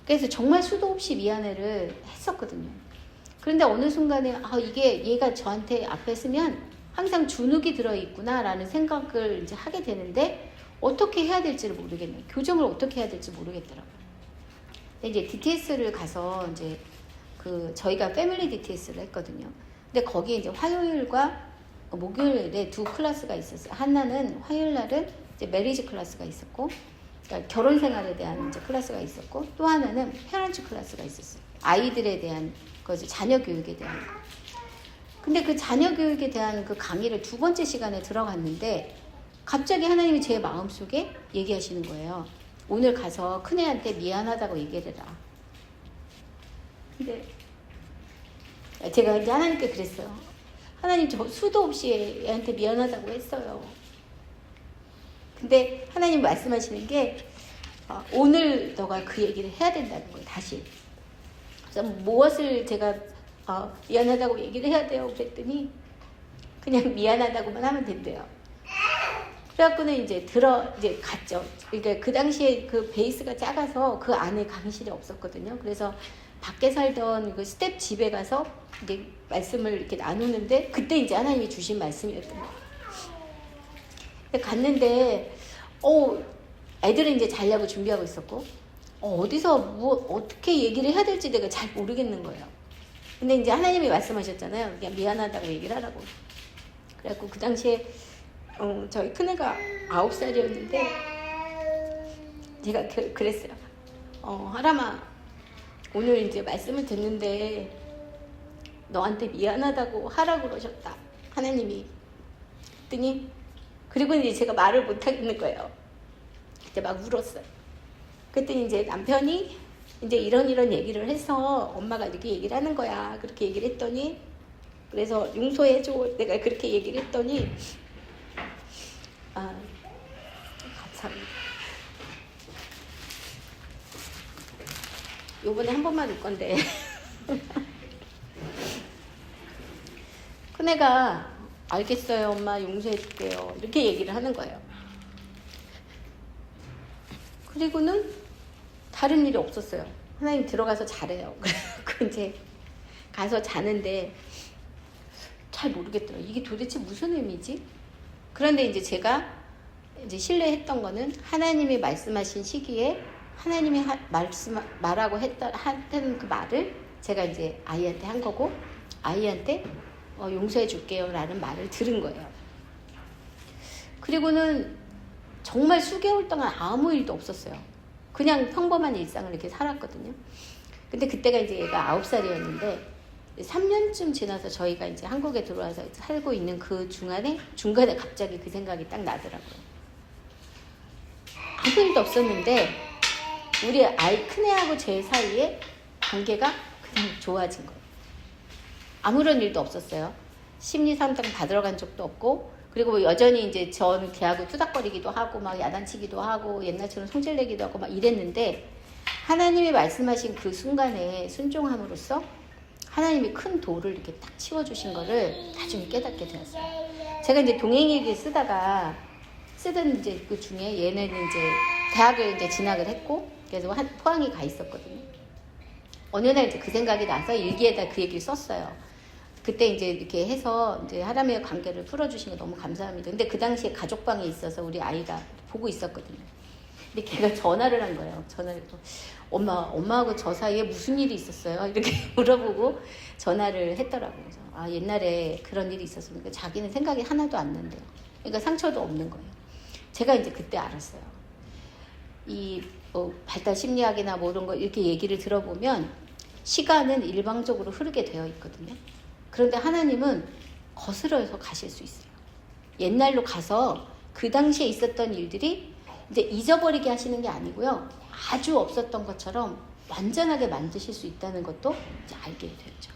그래서 정말 수도 없이 미안해를 했었거든요. 그런데 어느 순간에 이게 얘가 저한테 앞에 쓰면 항상 주눅이 들어있구나 라는 생각을 이제 하게 되는데 어떻게 해야 될지를 모르겠네요. 교정을 어떻게 해야 될지 모르겠더라고요. 근데 이제 DTS를 가서 이제 저희가 패밀리 DTS를 했거든요. 근데 거기에 이제 화요일과 목요일에 두 클래스가 있었어요. 하나는 화요일 날은 이제 메리지 클래스가 있었고, 그러니까 결혼 생활에 대한 이제 클래스가 있었고, 또 하나는 페런츠 클래스가 있었어요. 아이들에 대한 거죠. 자녀 교육에 대한 거. 근데 그 자녀 교육에 대한 그 강의를 두 번째 시간에 들어갔는데 갑자기 하나님이 제 마음속에 얘기하시는 거예요. 오늘 가서 큰애한테 미안하다고 얘기를 해라. 근데 제가 이제 하나님께 그랬어요. 하나님, 저 수도 없이 애한테 미안하다고 했어요. 근데 하나님 말씀하시는 게 오늘 너가 그 얘기를 해야 된다는 거예요. 다시. 그래서 무엇을 제가 미안하다고 얘기를 해야 돼요? 그랬더니 그냥 미안하다고만 하면 된대요. 그래갖고는 이제 갔죠. 그러니까 그 당시에 그 베이스가 작아서 그 안에 강의실이 없었거든요. 그래서 밖에 살던 그 스텝 집에 가서 이제 말씀을 이렇게 나누는데 그때 이제 하나님이 주신 말씀이었던 거예요. 갔는데 애들은 이제 자려고 준비하고 있었고 어디서 어떻게 얘기를 해야 될지 내가 잘 모르겠는 거예요. 근데 이제 하나님이 말씀하셨잖아요. 그냥 미안하다고 얘기를 하라고. 그래갖고 그 당시에 저희 큰애가 9살이었는데 제가 그랬어요. 하람아, 오늘 이제 말씀을 듣는데 너한테 미안하다고 하라고 그러셨다. 하나님이. 그랬더니 그리고 이제 제가 말을 못 하겠는 거예요. 그때 막 울었어요. 그랬더니 이제 남편이 이제 이런 얘기를 해서 엄마가 이렇게 얘기를 하는 거야. 그렇게 얘기를 했더니 그래서 용서해줘. 내가 그렇게 얘기를 했더니 감사합니다. 요번에 한 번만 울 건데 큰애가 알겠어요 엄마 용서해줄게요 이렇게 얘기를 하는 거예요. 그리고는 다른 일이 없었어요. 하나님 들어가서 자래요. 그 이제 가서 자는데 잘 모르겠더라고요. 이게 도대체 무슨 의미지? 그런데 이제 제가 이제 신뢰했던 거는 하나님이 말씀하신 시기에 하나님이 말하고 했던 그 말을 제가 이제 아이한테 한 거고 아이한테 용서해 줄게요 라는 말을 들은 거예요. 그리고는 정말 수개월 동안 아무 일도 없었어요. 그냥 평범한 일상을 이렇게 살았거든요. 근데 그때가 이제 얘가 9살이었는데 3년쯤 지나서 저희가 이제 한국에 들어와서 살고 있는 그 중간에 갑자기 그 생각이 딱 나더라고요. 아무 일도 없었는데 우리 큰애하고 제 사이에 관계가 그냥 좋아진 거예요. 아무런 일도 없었어요. 심리 상담 받으러 간 적도 없고, 그리고 여전히 이제 전 걔하고 투닥거리기도 하고, 막 야단치기도 하고, 옛날처럼 성질내기도 하고, 막 이랬는데, 하나님이 말씀하신 그 순간에 순종함으로써 하나님이 큰 돌을 이렇게 딱 치워주신 거를 나중에 깨닫게 되었어요. 제가 이제 동행일기 쓰던 이제 그 중에 얘는 이제 대학을 이제 진학을 했고, 그래서 포항에 가 있었거든요. 어느 날 이제 그 생각이 나서 일기에다 그 얘기를 썼어요. 그때 이제 이렇게 해서 이제 하나님의 관계를 풀어주신 거 너무 감사합니다. 근데 그 당시에 가족방에 있어서 우리 아이가 보고 있었거든요. 근데 걔가 전화를 한 거예요. 전화를 또 엄마하고 저 사이에 무슨 일이 있었어요? 이렇게 물어보고 전화를 했더라고요. 그래서 옛날에 그런 일이 있었으니까 자기는 생각이 하나도 안 난대요. 그러니까 상처도 없는 거예요. 제가 이제 그때 알았어요. 이 발달 심리학이나 뭐 이런 거 이렇게 얘기를 들어보면 시간은 일방적으로 흐르게 되어 있거든요. 그런데 하나님은 거스러서 가실 수 있어요. 옛날로 가서 그 당시에 있었던 일들이 이제 잊어버리게 하시는 게 아니고요. 아주 없었던 것처럼 완전하게 만드실 수 있다는 것도 이제 알게 되었죠.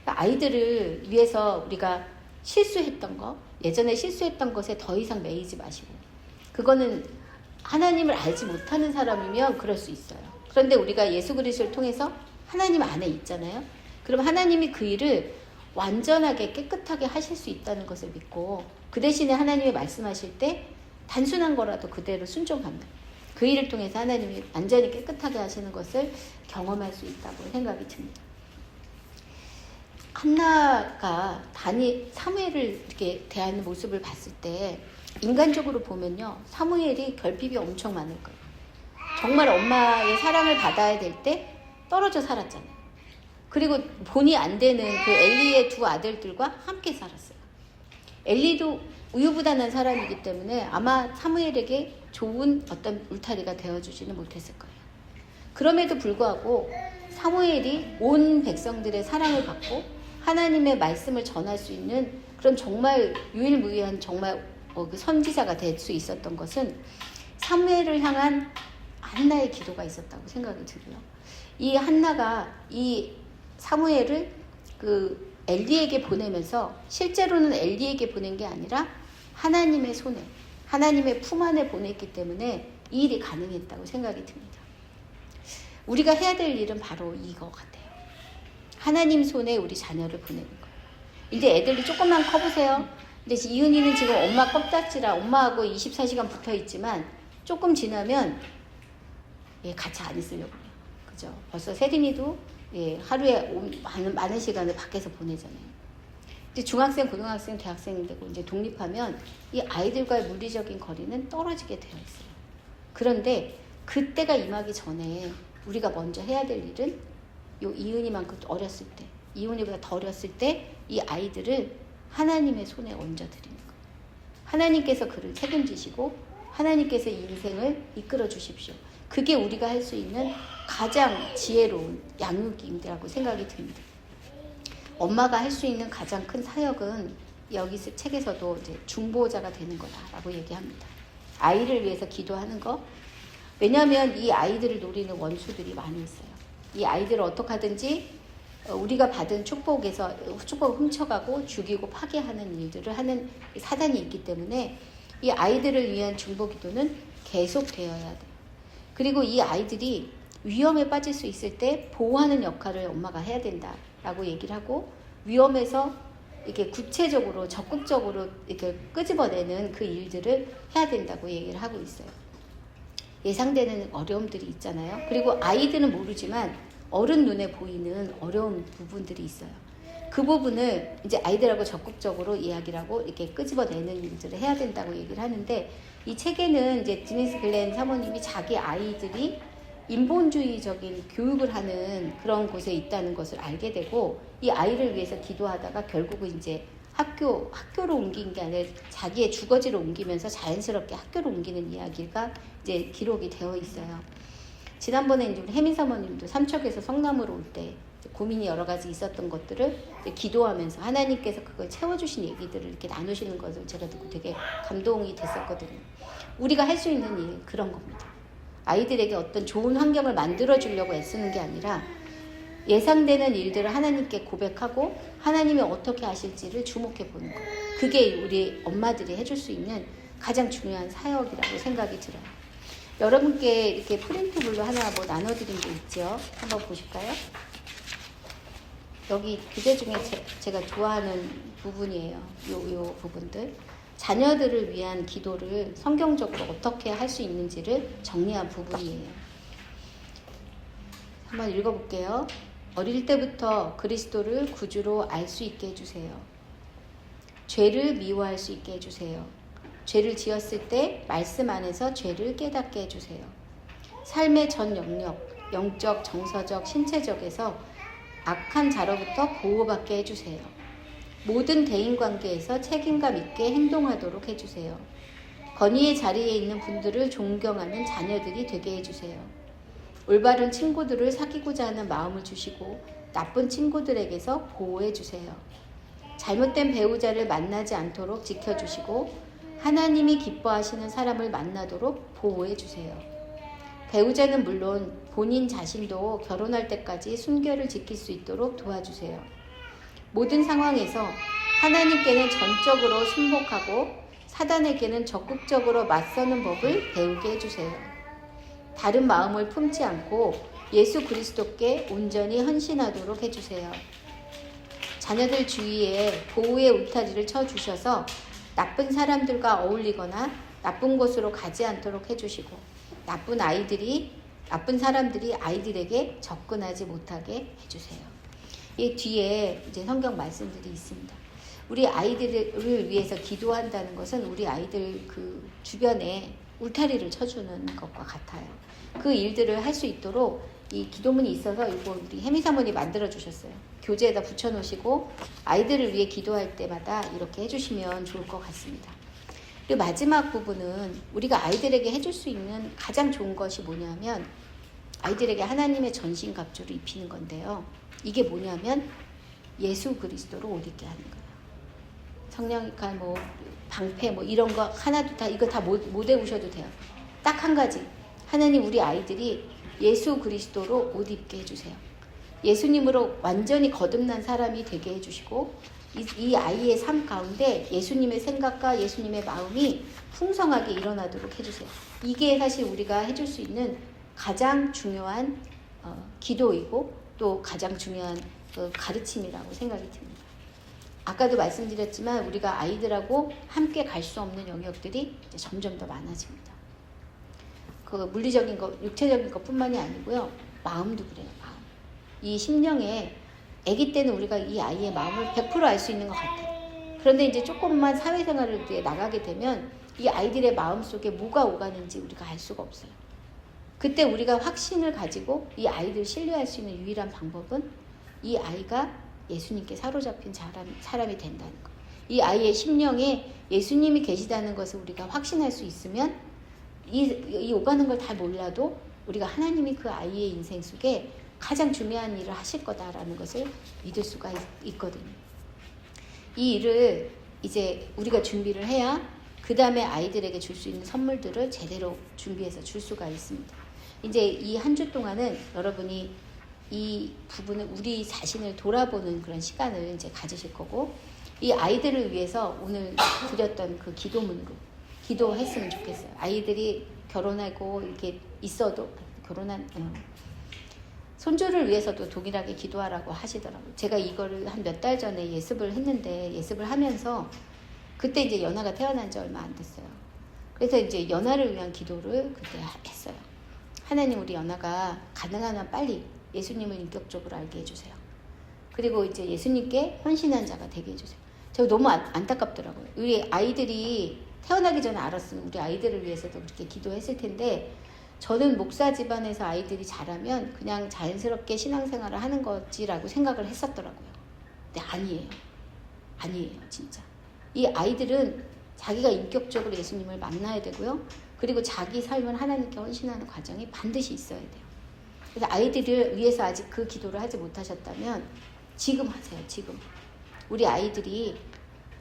아이들을 위해서 우리가 실수했던 거, 예전에 실수했던 것에 더 이상 매이지 마시고, 그거는 하나님을 알지 못하는 사람이면 그럴 수 있어요. 그런데 우리가 예수 그리스도를 통해서 하나님 안에 있잖아요. 그럼 하나님이 그 일을 완전하게 깨끗하게 하실 수 있다는 것을 믿고 그 대신에 하나님이 말씀하실 때 단순한 거라도 그대로 순종하면 그 일을 통해서 하나님이 완전히 깨끗하게 하시는 것을 경험할 수 있다고 생각이 듭니다. 한나가 사무엘을 이렇게 대하는 모습을 봤을 때 인간적으로 보면요, 사무엘이 결핍이 엄청 많을 거예요. 정말 엄마의 사랑을 받아야 될 때 떨어져 살았잖아요. 그리고 본이 안 되는 그 엘리의 두 아들들과 함께 살았어요. 엘리도 우유부단한 사람이기 때문에 아마 사무엘에게 좋은 어떤 울타리가 되어주지는 못했을 거예요. 그럼에도 불구하고 사무엘이 온 백성들의 사랑을 받고 하나님의 말씀을 전할 수 있는 그런 정말 유일무이한 정말 그 선지자가 될 수 있었던 것은 사무엘을 향한 한나의 기도가 있었다고 생각이 들어요. 이 한나가 이 사무엘을 그 엘리에게 보내면서 실제로는 엘리에게 보낸 게 아니라 하나님의 손에, 하나님의 품 안에 보냈기 때문에 이 일이 가능했다고 생각이 듭니다. 우리가 해야 될 일은 바로 이거 같아요. 하나님 손에 우리 자녀를 보내는 거예요. 이제 애들이 조금만 커보세요. 근데 이은이는 지금 엄마 껍딱지라 엄마하고 24시간 붙어 있지만 조금 지나면 같이 안 있으려고 해요. 그죠? 벌써 세린이도 하루에 많은 시간을 밖에서 보내잖아요. 이제 중학생, 고등학생, 대학생이 되고 이제 독립하면 이 아이들과의 물리적인 거리는 떨어지게 되어 있어요. 그런데 그때가 임하기 전에 우리가 먼저 해야 될 일은 요 이은이만큼 어렸을 때, 이은이보다 더 어렸을 때 이 아이들을 하나님의 손에 얹어드리는 거예요. 하나님께서 그를 책임지시고 하나님께서 이 인생을 이끌어 주십시오. 그게 우리가 할 수 있는 가장 지혜로운 양육이라고 생각이 듭니다. 엄마가 할 수 있는 가장 큰 사역은 여기 책에서도 이제 중보자가 되는 거다라고 얘기합니다. 아이를 위해서 기도하는 거. 왜냐하면 이 아이들을 노리는 원수들이 많이 있어요. 이 아이들을 어떻게 하든지 우리가 받은 축복에서 축복을 훔쳐가고 죽이고 파괴하는 일들을 하는 사단이 있기 때문에 이 아이들을 위한 중보 기도는 계속 되어야 돼요. 그리고 이 아이들이 위험에 빠질 수 있을 때 보호하는 역할을 엄마가 해야 된다라고 얘기를 하고, 위험에서 이렇게 구체적으로 적극적으로 이렇게 끄집어내는 그 일들을 해야 된다고 얘기를 하고 있어요. 예상되는 어려움들이 있잖아요. 그리고 아이들은 모르지만 어른 눈에 보이는 어려운 부분들이 있어요. 그 부분을 이제 아이들하고 적극적으로 이야기를 하고 이렇게 끄집어내는 일들을 해야 된다고 얘기를 하는데, 이 책에는 이제 디니스 글렌 사모님이 자기 아이들이 인본주의적인 교육을 하는 그런 곳에 있다는 것을 알게 되고, 이 아이를 위해서 기도하다가 결국은 이제 학교로 옮긴 게 아니라 자기의 주거지로 옮기면서 자연스럽게 학교로 옮기는 이야기가 이제 기록이 되어 있어요. 지난번에 이제 우리 혜민 사모님도 삼척에서 성남으로 올 때 고민이 여러 가지 있었던 것들을 기도하면서 하나님께서 그걸 채워주신 얘기들을 이렇게 나누시는 것을 제가 듣고 되게 감동이 됐었거든요. 우리가 할 수 있는 일, 그런 겁니다. 아이들에게 어떤 좋은 환경을 만들어주려고 애쓰는 게 아니라 예상되는 일들을 하나님께 고백하고 하나님이 어떻게 하실지를 주목해 보는 거예요. 그게 우리 엄마들이 해줄 수 있는 가장 중요한 사역이라고 생각이 들어요. 여러분께 이렇게 프린트블로 하나 나눠드린 게 있죠. 한번 보실까요? 여기 교재 중에 제가 좋아하는 부분이에요. 요 부분들. 자녀들을 위한 기도를 성경적으로 어떻게 할 수 있는지를 정리한 부분이에요. 한번 읽어볼게요. 어릴 때부터 그리스도를 구주로 알 수 있게 해주세요. 죄를 미워할 수 있게 해주세요. 죄를 지었을 때 말씀 안에서 죄를 깨닫게 해주세요. 삶의 전 영역, 영적, 정서적, 신체적에서 악한 자로부터 보호받게 해주세요. 모든 대인관계에서 책임감 있게 행동하도록 해주세요. 권위의 자리에 있는 분들을 존경하는 자녀들이 되게 해주세요. 올바른 친구들을 사귀고자 하는 마음을 주시고 나쁜 친구들에게서 보호해주세요. 잘못된 배우자를 만나지 않도록 지켜주시고 하나님이 기뻐하시는 사람을 만나도록 보호해주세요. 배우자는 물론 본인 자신도 결혼할 때까지 순결을 지킬 수 있도록 도와주세요. 모든 상황에서 하나님께는 전적으로 순복하고 사단에게는 적극적으로 맞서는 법을 배우게 해주세요. 다른 마음을 품지 않고 예수 그리스도께 온전히 헌신하도록 해주세요. 자녀들 주위에 보호의 울타리를 쳐주셔서 나쁜 사람들과 어울리거나 나쁜 곳으로 가지 않도록 해주시고 나쁜 사람들이 아이들에게 접근하지 못하게 해주세요. 이 뒤에 이제 성경 말씀들이 있습니다. 우리 아이들을 위해서 기도한다는 것은 우리 아이들 그 주변에 울타리를 쳐주는 것과 같아요. 그 일들을 할 수 있도록 이 기도문이 있어서 이거 우리 혜미 사모님 만들어 주셨어요. 교재에다 붙여 놓으시고 아이들을 위해 기도할 때마다 이렇게 해주시면 좋을 것 같습니다. 그리고 마지막 부분은 우리가 아이들에게 해줄 수 있는 가장 좋은 것이 뭐냐면 아이들에게 하나님의 전신갑주를 입히는 건데요. 이게 뭐냐면 예수 그리스도로 옷 입게 하는 거예요. 성령이니까 뭐 방패 뭐 이런 거 하나도 다 이거 다 못 외우셔도 돼요. 딱 한 가지. 하나님 우리 아이들이 예수 그리스도로 옷 입게 해주세요. 예수님으로 완전히 거듭난 사람이 되게 해주시고 이 아이의 삶 가운데 예수님의 생각과 예수님의 마음이 풍성하게 일어나도록 해주세요. 이게 사실 우리가 해줄 수 있는 가장 중요한 기도이고 또 가장 중요한 가르침이라고 생각이 듭니다. 아까도 말씀드렸지만 우리가 아이들하고 함께 갈 수 없는 영역들이 이제 점점 더 많아집니다. 그 물리적인 것, 육체적인 것뿐만이 아니고요. 마음도 그래요. 마음. 이 심령에 아기 때는 우리가 이 아이의 마음을 100% 알 수 있는 것 같아요. 그런데 이제 조금만 사회생활을 나가게 되면 이 아이들의 마음 속에 뭐가 오가는지 우리가 알 수가 없어요. 그때 우리가 확신을 가지고 이 아이들 신뢰할 수 있는 유일한 방법은 이 아이가 예수님께 사로잡힌 사람이 된다는 것. 이 아이의 심령에 예수님이 계시다는 것을 우리가 확신할 수 있으면 이 오가는 걸 다 몰라도 우리가 하나님이 그 아이의 인생 속에 가장 중요한 일을 하실 거다라는 것을 믿을 수가 있거든요. 이 일을 이제 우리가 준비를 해야 그 다음에 아이들에게 줄 수 있는 선물들을 제대로 준비해서 줄 수가 있습니다. 이제 이 한 주 동안은 여러분이 이 부분을 우리 자신을 돌아보는 그런 시간을 이제 가지실 거고 이 아이들을 위해서 오늘 드렸던 그 기도문으로 기도했으면 좋겠어요. 아이들이 결혼하고 이렇게 있어도 손주를 위해서도 동일하게 기도하라고 하시더라고요. 제가 이거를 한 몇 달 전에 예습을 했는데 예습을 하면서 그때 이제 연아가 태어난 지 얼마 안 됐어요. 그래서 이제 연아를 위한 기도를 그때 했어요. 하나님 우리 연아가 가능한 한 빨리 예수님을 인격적으로 알게 해주세요. 그리고 이제 예수님께 헌신한 자가 되게 해주세요. 제가 너무 안타깝더라고요. 우리 아이들이 태어나기 전에 알았으면 우리 아이들을 위해서도 그렇게 기도했을 텐데 저는 목사 집안에서 아이들이 자라면 그냥 자연스럽게 신앙생활을 하는 거지라고 생각을 했었더라고요. 근데 아니에요 진짜. 이 아이들은 자기가 인격적으로 예수님을 만나야 되고요. 그리고 자기 삶을 하나님께 헌신하는 과정이 반드시 있어야 돼요. 그래서 아이들을 위해서 아직 그 기도를 하지 못하셨다면 지금 하세요. 지금. 우리 아이들이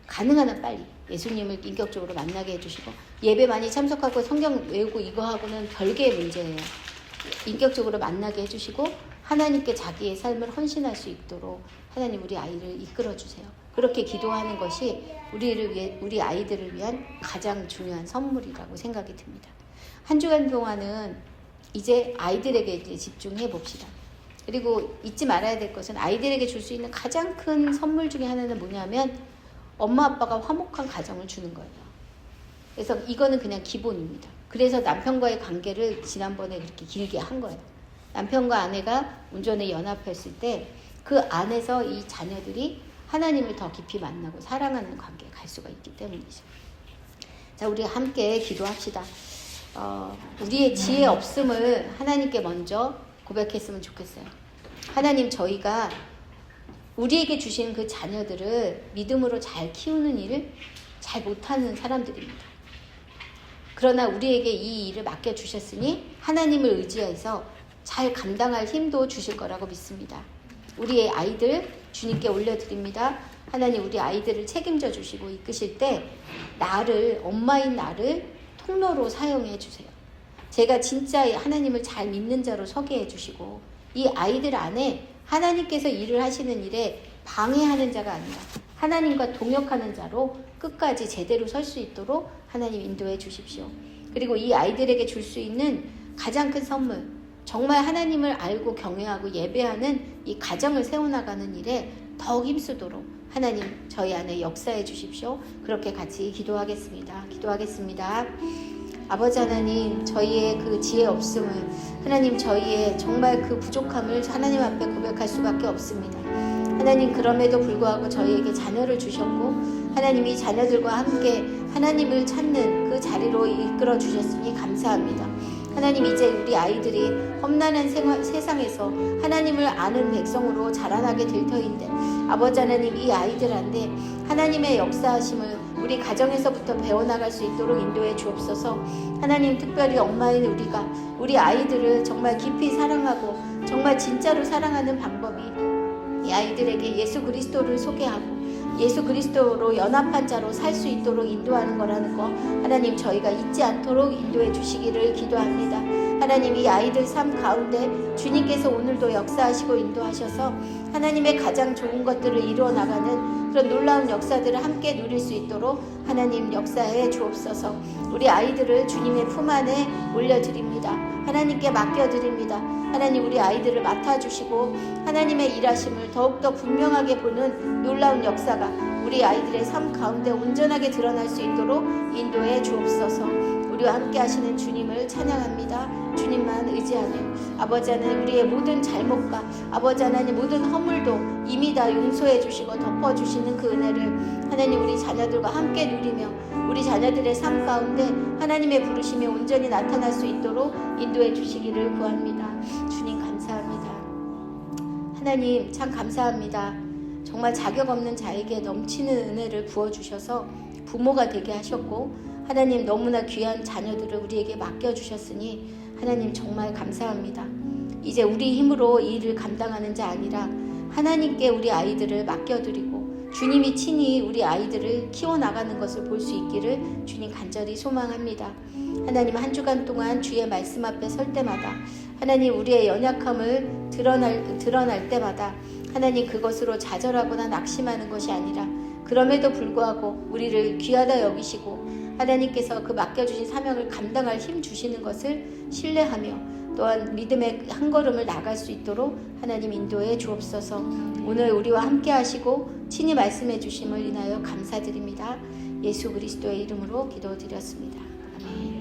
가능한 한 빨리 예수님을 인격적으로 만나게 해주시고 예배 많이 참석하고 성경 외우고 이거 하고는 별개의 문제예요. 인격적으로 만나게 해주시고 하나님께 자기의 삶을 헌신할 수 있도록 하나님 우리 아이를 이끌어주세요. 그렇게 기도하는 것이 우리 아이들을 위한 가장 중요한 선물이라고 생각이 듭니다. 한 주간 동안은 이제 아이들에게 이제 집중해 봅시다. 그리고 잊지 말아야 될 것은 아이들에게 줄 수 있는 가장 큰 선물 중에 하나는 뭐냐면 엄마 아빠가 화목한 가정을 주는 거예요. 그래서 이거는 그냥 기본입니다. 그래서 남편과의 관계를 지난번에 그렇게 길게 한 거예요. 남편과 아내가 운전에 연합했을 때 그 안에서 이 자녀들이 하나님을 더 깊이 만나고 사랑하는 관계에 갈 수가 있기 때문이죠. 자, 우리 함께 기도합시다. 우리의 지혜 없음을 하나님께 먼저 고백했으면 좋겠어요. 하나님, 저희가 우리에게 주신 그 자녀들을 믿음으로 잘 키우는 일을 잘 못하는 사람들입니다. 그러나 우리에게 이 일을 맡겨주셨으니 하나님을 의지해서 잘 감당할 힘도 주실 거라고 믿습니다. 우리의 아이들 주님께 올려드립니다. 하나님, 우리 아이들을 책임져 주시고 이끄실 때 엄마인 나를 통로로 사용해 주세요. 제가 진짜 하나님을 잘 믿는 자로 서게 해주시고 이 아이들 안에 하나님께서 일을 하시는 일에 방해하는 자가 아니라 하나님과 동역하는 자로 끝까지 제대로 설 수 있도록 하나님 인도해 주십시오. 그리고 이 아이들에게 줄 수 있는 가장 큰 선물, 정말 하나님을 알고 경외하고 예배하는 이 가정을 세워나가는 일에 더욱 힘쓰도록 하나님 저희 안에 역사해 주십시오. 그렇게 같이 기도하겠습니다. 아버지 하나님, 저희의 그 지혜 없음을, 하나님 저희의 정말 그 부족함을 하나님 앞에 고백할 수밖에 없습니다. 하나님, 그럼에도 불구하고 저희에게 자녀를 주셨고 하나님이 자녀들과 함께 하나님을 찾는 그 자리로 이끌어 주셨으니 감사합니다. 하나님, 이제 우리 아이들이 험난한 세상에서 하나님을 아는 백성으로 자라나게 될 터인데, 아버지 하나님, 이 아이들한테 하나님의 역사하심을 우리 가정에서부터 배워나갈 수 있도록 인도해 주옵소서. 하나님, 특별히 엄마인 우리가 우리 아이들을 정말 깊이 사랑하고 정말 진짜로 사랑하는 방법이 이 아이들에게 예수 그리스도를 소개하고 예수 그리스도로 연합한 자로 살 수 있도록 인도하는 거라는 거, 하나님 저희가 잊지 않도록 인도해 주시기를 기도합니다. 하나님, 이 아이들 삶 가운데 주님께서 오늘도 역사하시고 인도하셔서 하나님의 가장 좋은 것들을 이루어 나가는 그런 놀라운 역사들을 함께 누릴 수 있도록 하나님 역사해 주옵소서. 우리 아이들을 주님의 품 안에 올려드립니다. 하나님께 맡겨드립니다. 하나님, 우리 아이들을 맡아주시고 하나님의 일하심을 더욱더 분명하게 보는 놀라운 역사가 우리 아이들의 삶 가운데 온전하게 드러날 수 있도록 인도해 주옵소서. 우리와 함께 하시는 주님을 찬양합니다. 주님만 의지하며 아버지 하나님, 우리의 모든 잘못과 아버지 하나님 모든 허물도 이미 다 용서해 주시고 덮어주시는 그 은혜를 하나님 우리 자녀들과 함께 누리며 우리 자녀들의 삶 가운데 하나님의 부르심이 온전히 나타날 수 있도록 인도해 주시기를 구합니다. 주님 감사합니다. 하나님 참 감사합니다. 정말 자격 없는 자에게 넘치는 은혜를 부어주셔서 부모가 되게 하셨고 하나님 너무나 귀한 자녀들을 우리에게 맡겨주셨으니 하나님 정말 감사합니다. 이제 우리 힘으로 이 일을 감당하는 자 아니라 하나님께 우리 아이들을 맡겨드리고 주님이 친히 우리 아이들을 키워나가는 것을 볼 수 있기를 주님 간절히 소망합니다. 하나님, 한 주간 동안 주의 말씀 앞에 설 때마다 하나님 우리의 연약함을 드러날 때마다 하나님 그것으로 좌절하거나 낙심하는 것이 아니라 그럼에도 불구하고 우리를 귀하다 여기시고 하나님께서 그 맡겨주신 사명을 감당할 힘 주시는 것을 신뢰하며 또한 믿음의 한 걸음을 나갈 수 있도록 하나님 인도해 주옵소서. 오늘 우리와 함께 하시고 친히 말씀해 주심을 인하여 감사드립니다. 예수 그리스도의 이름으로 기도드렸습니다. 아멘.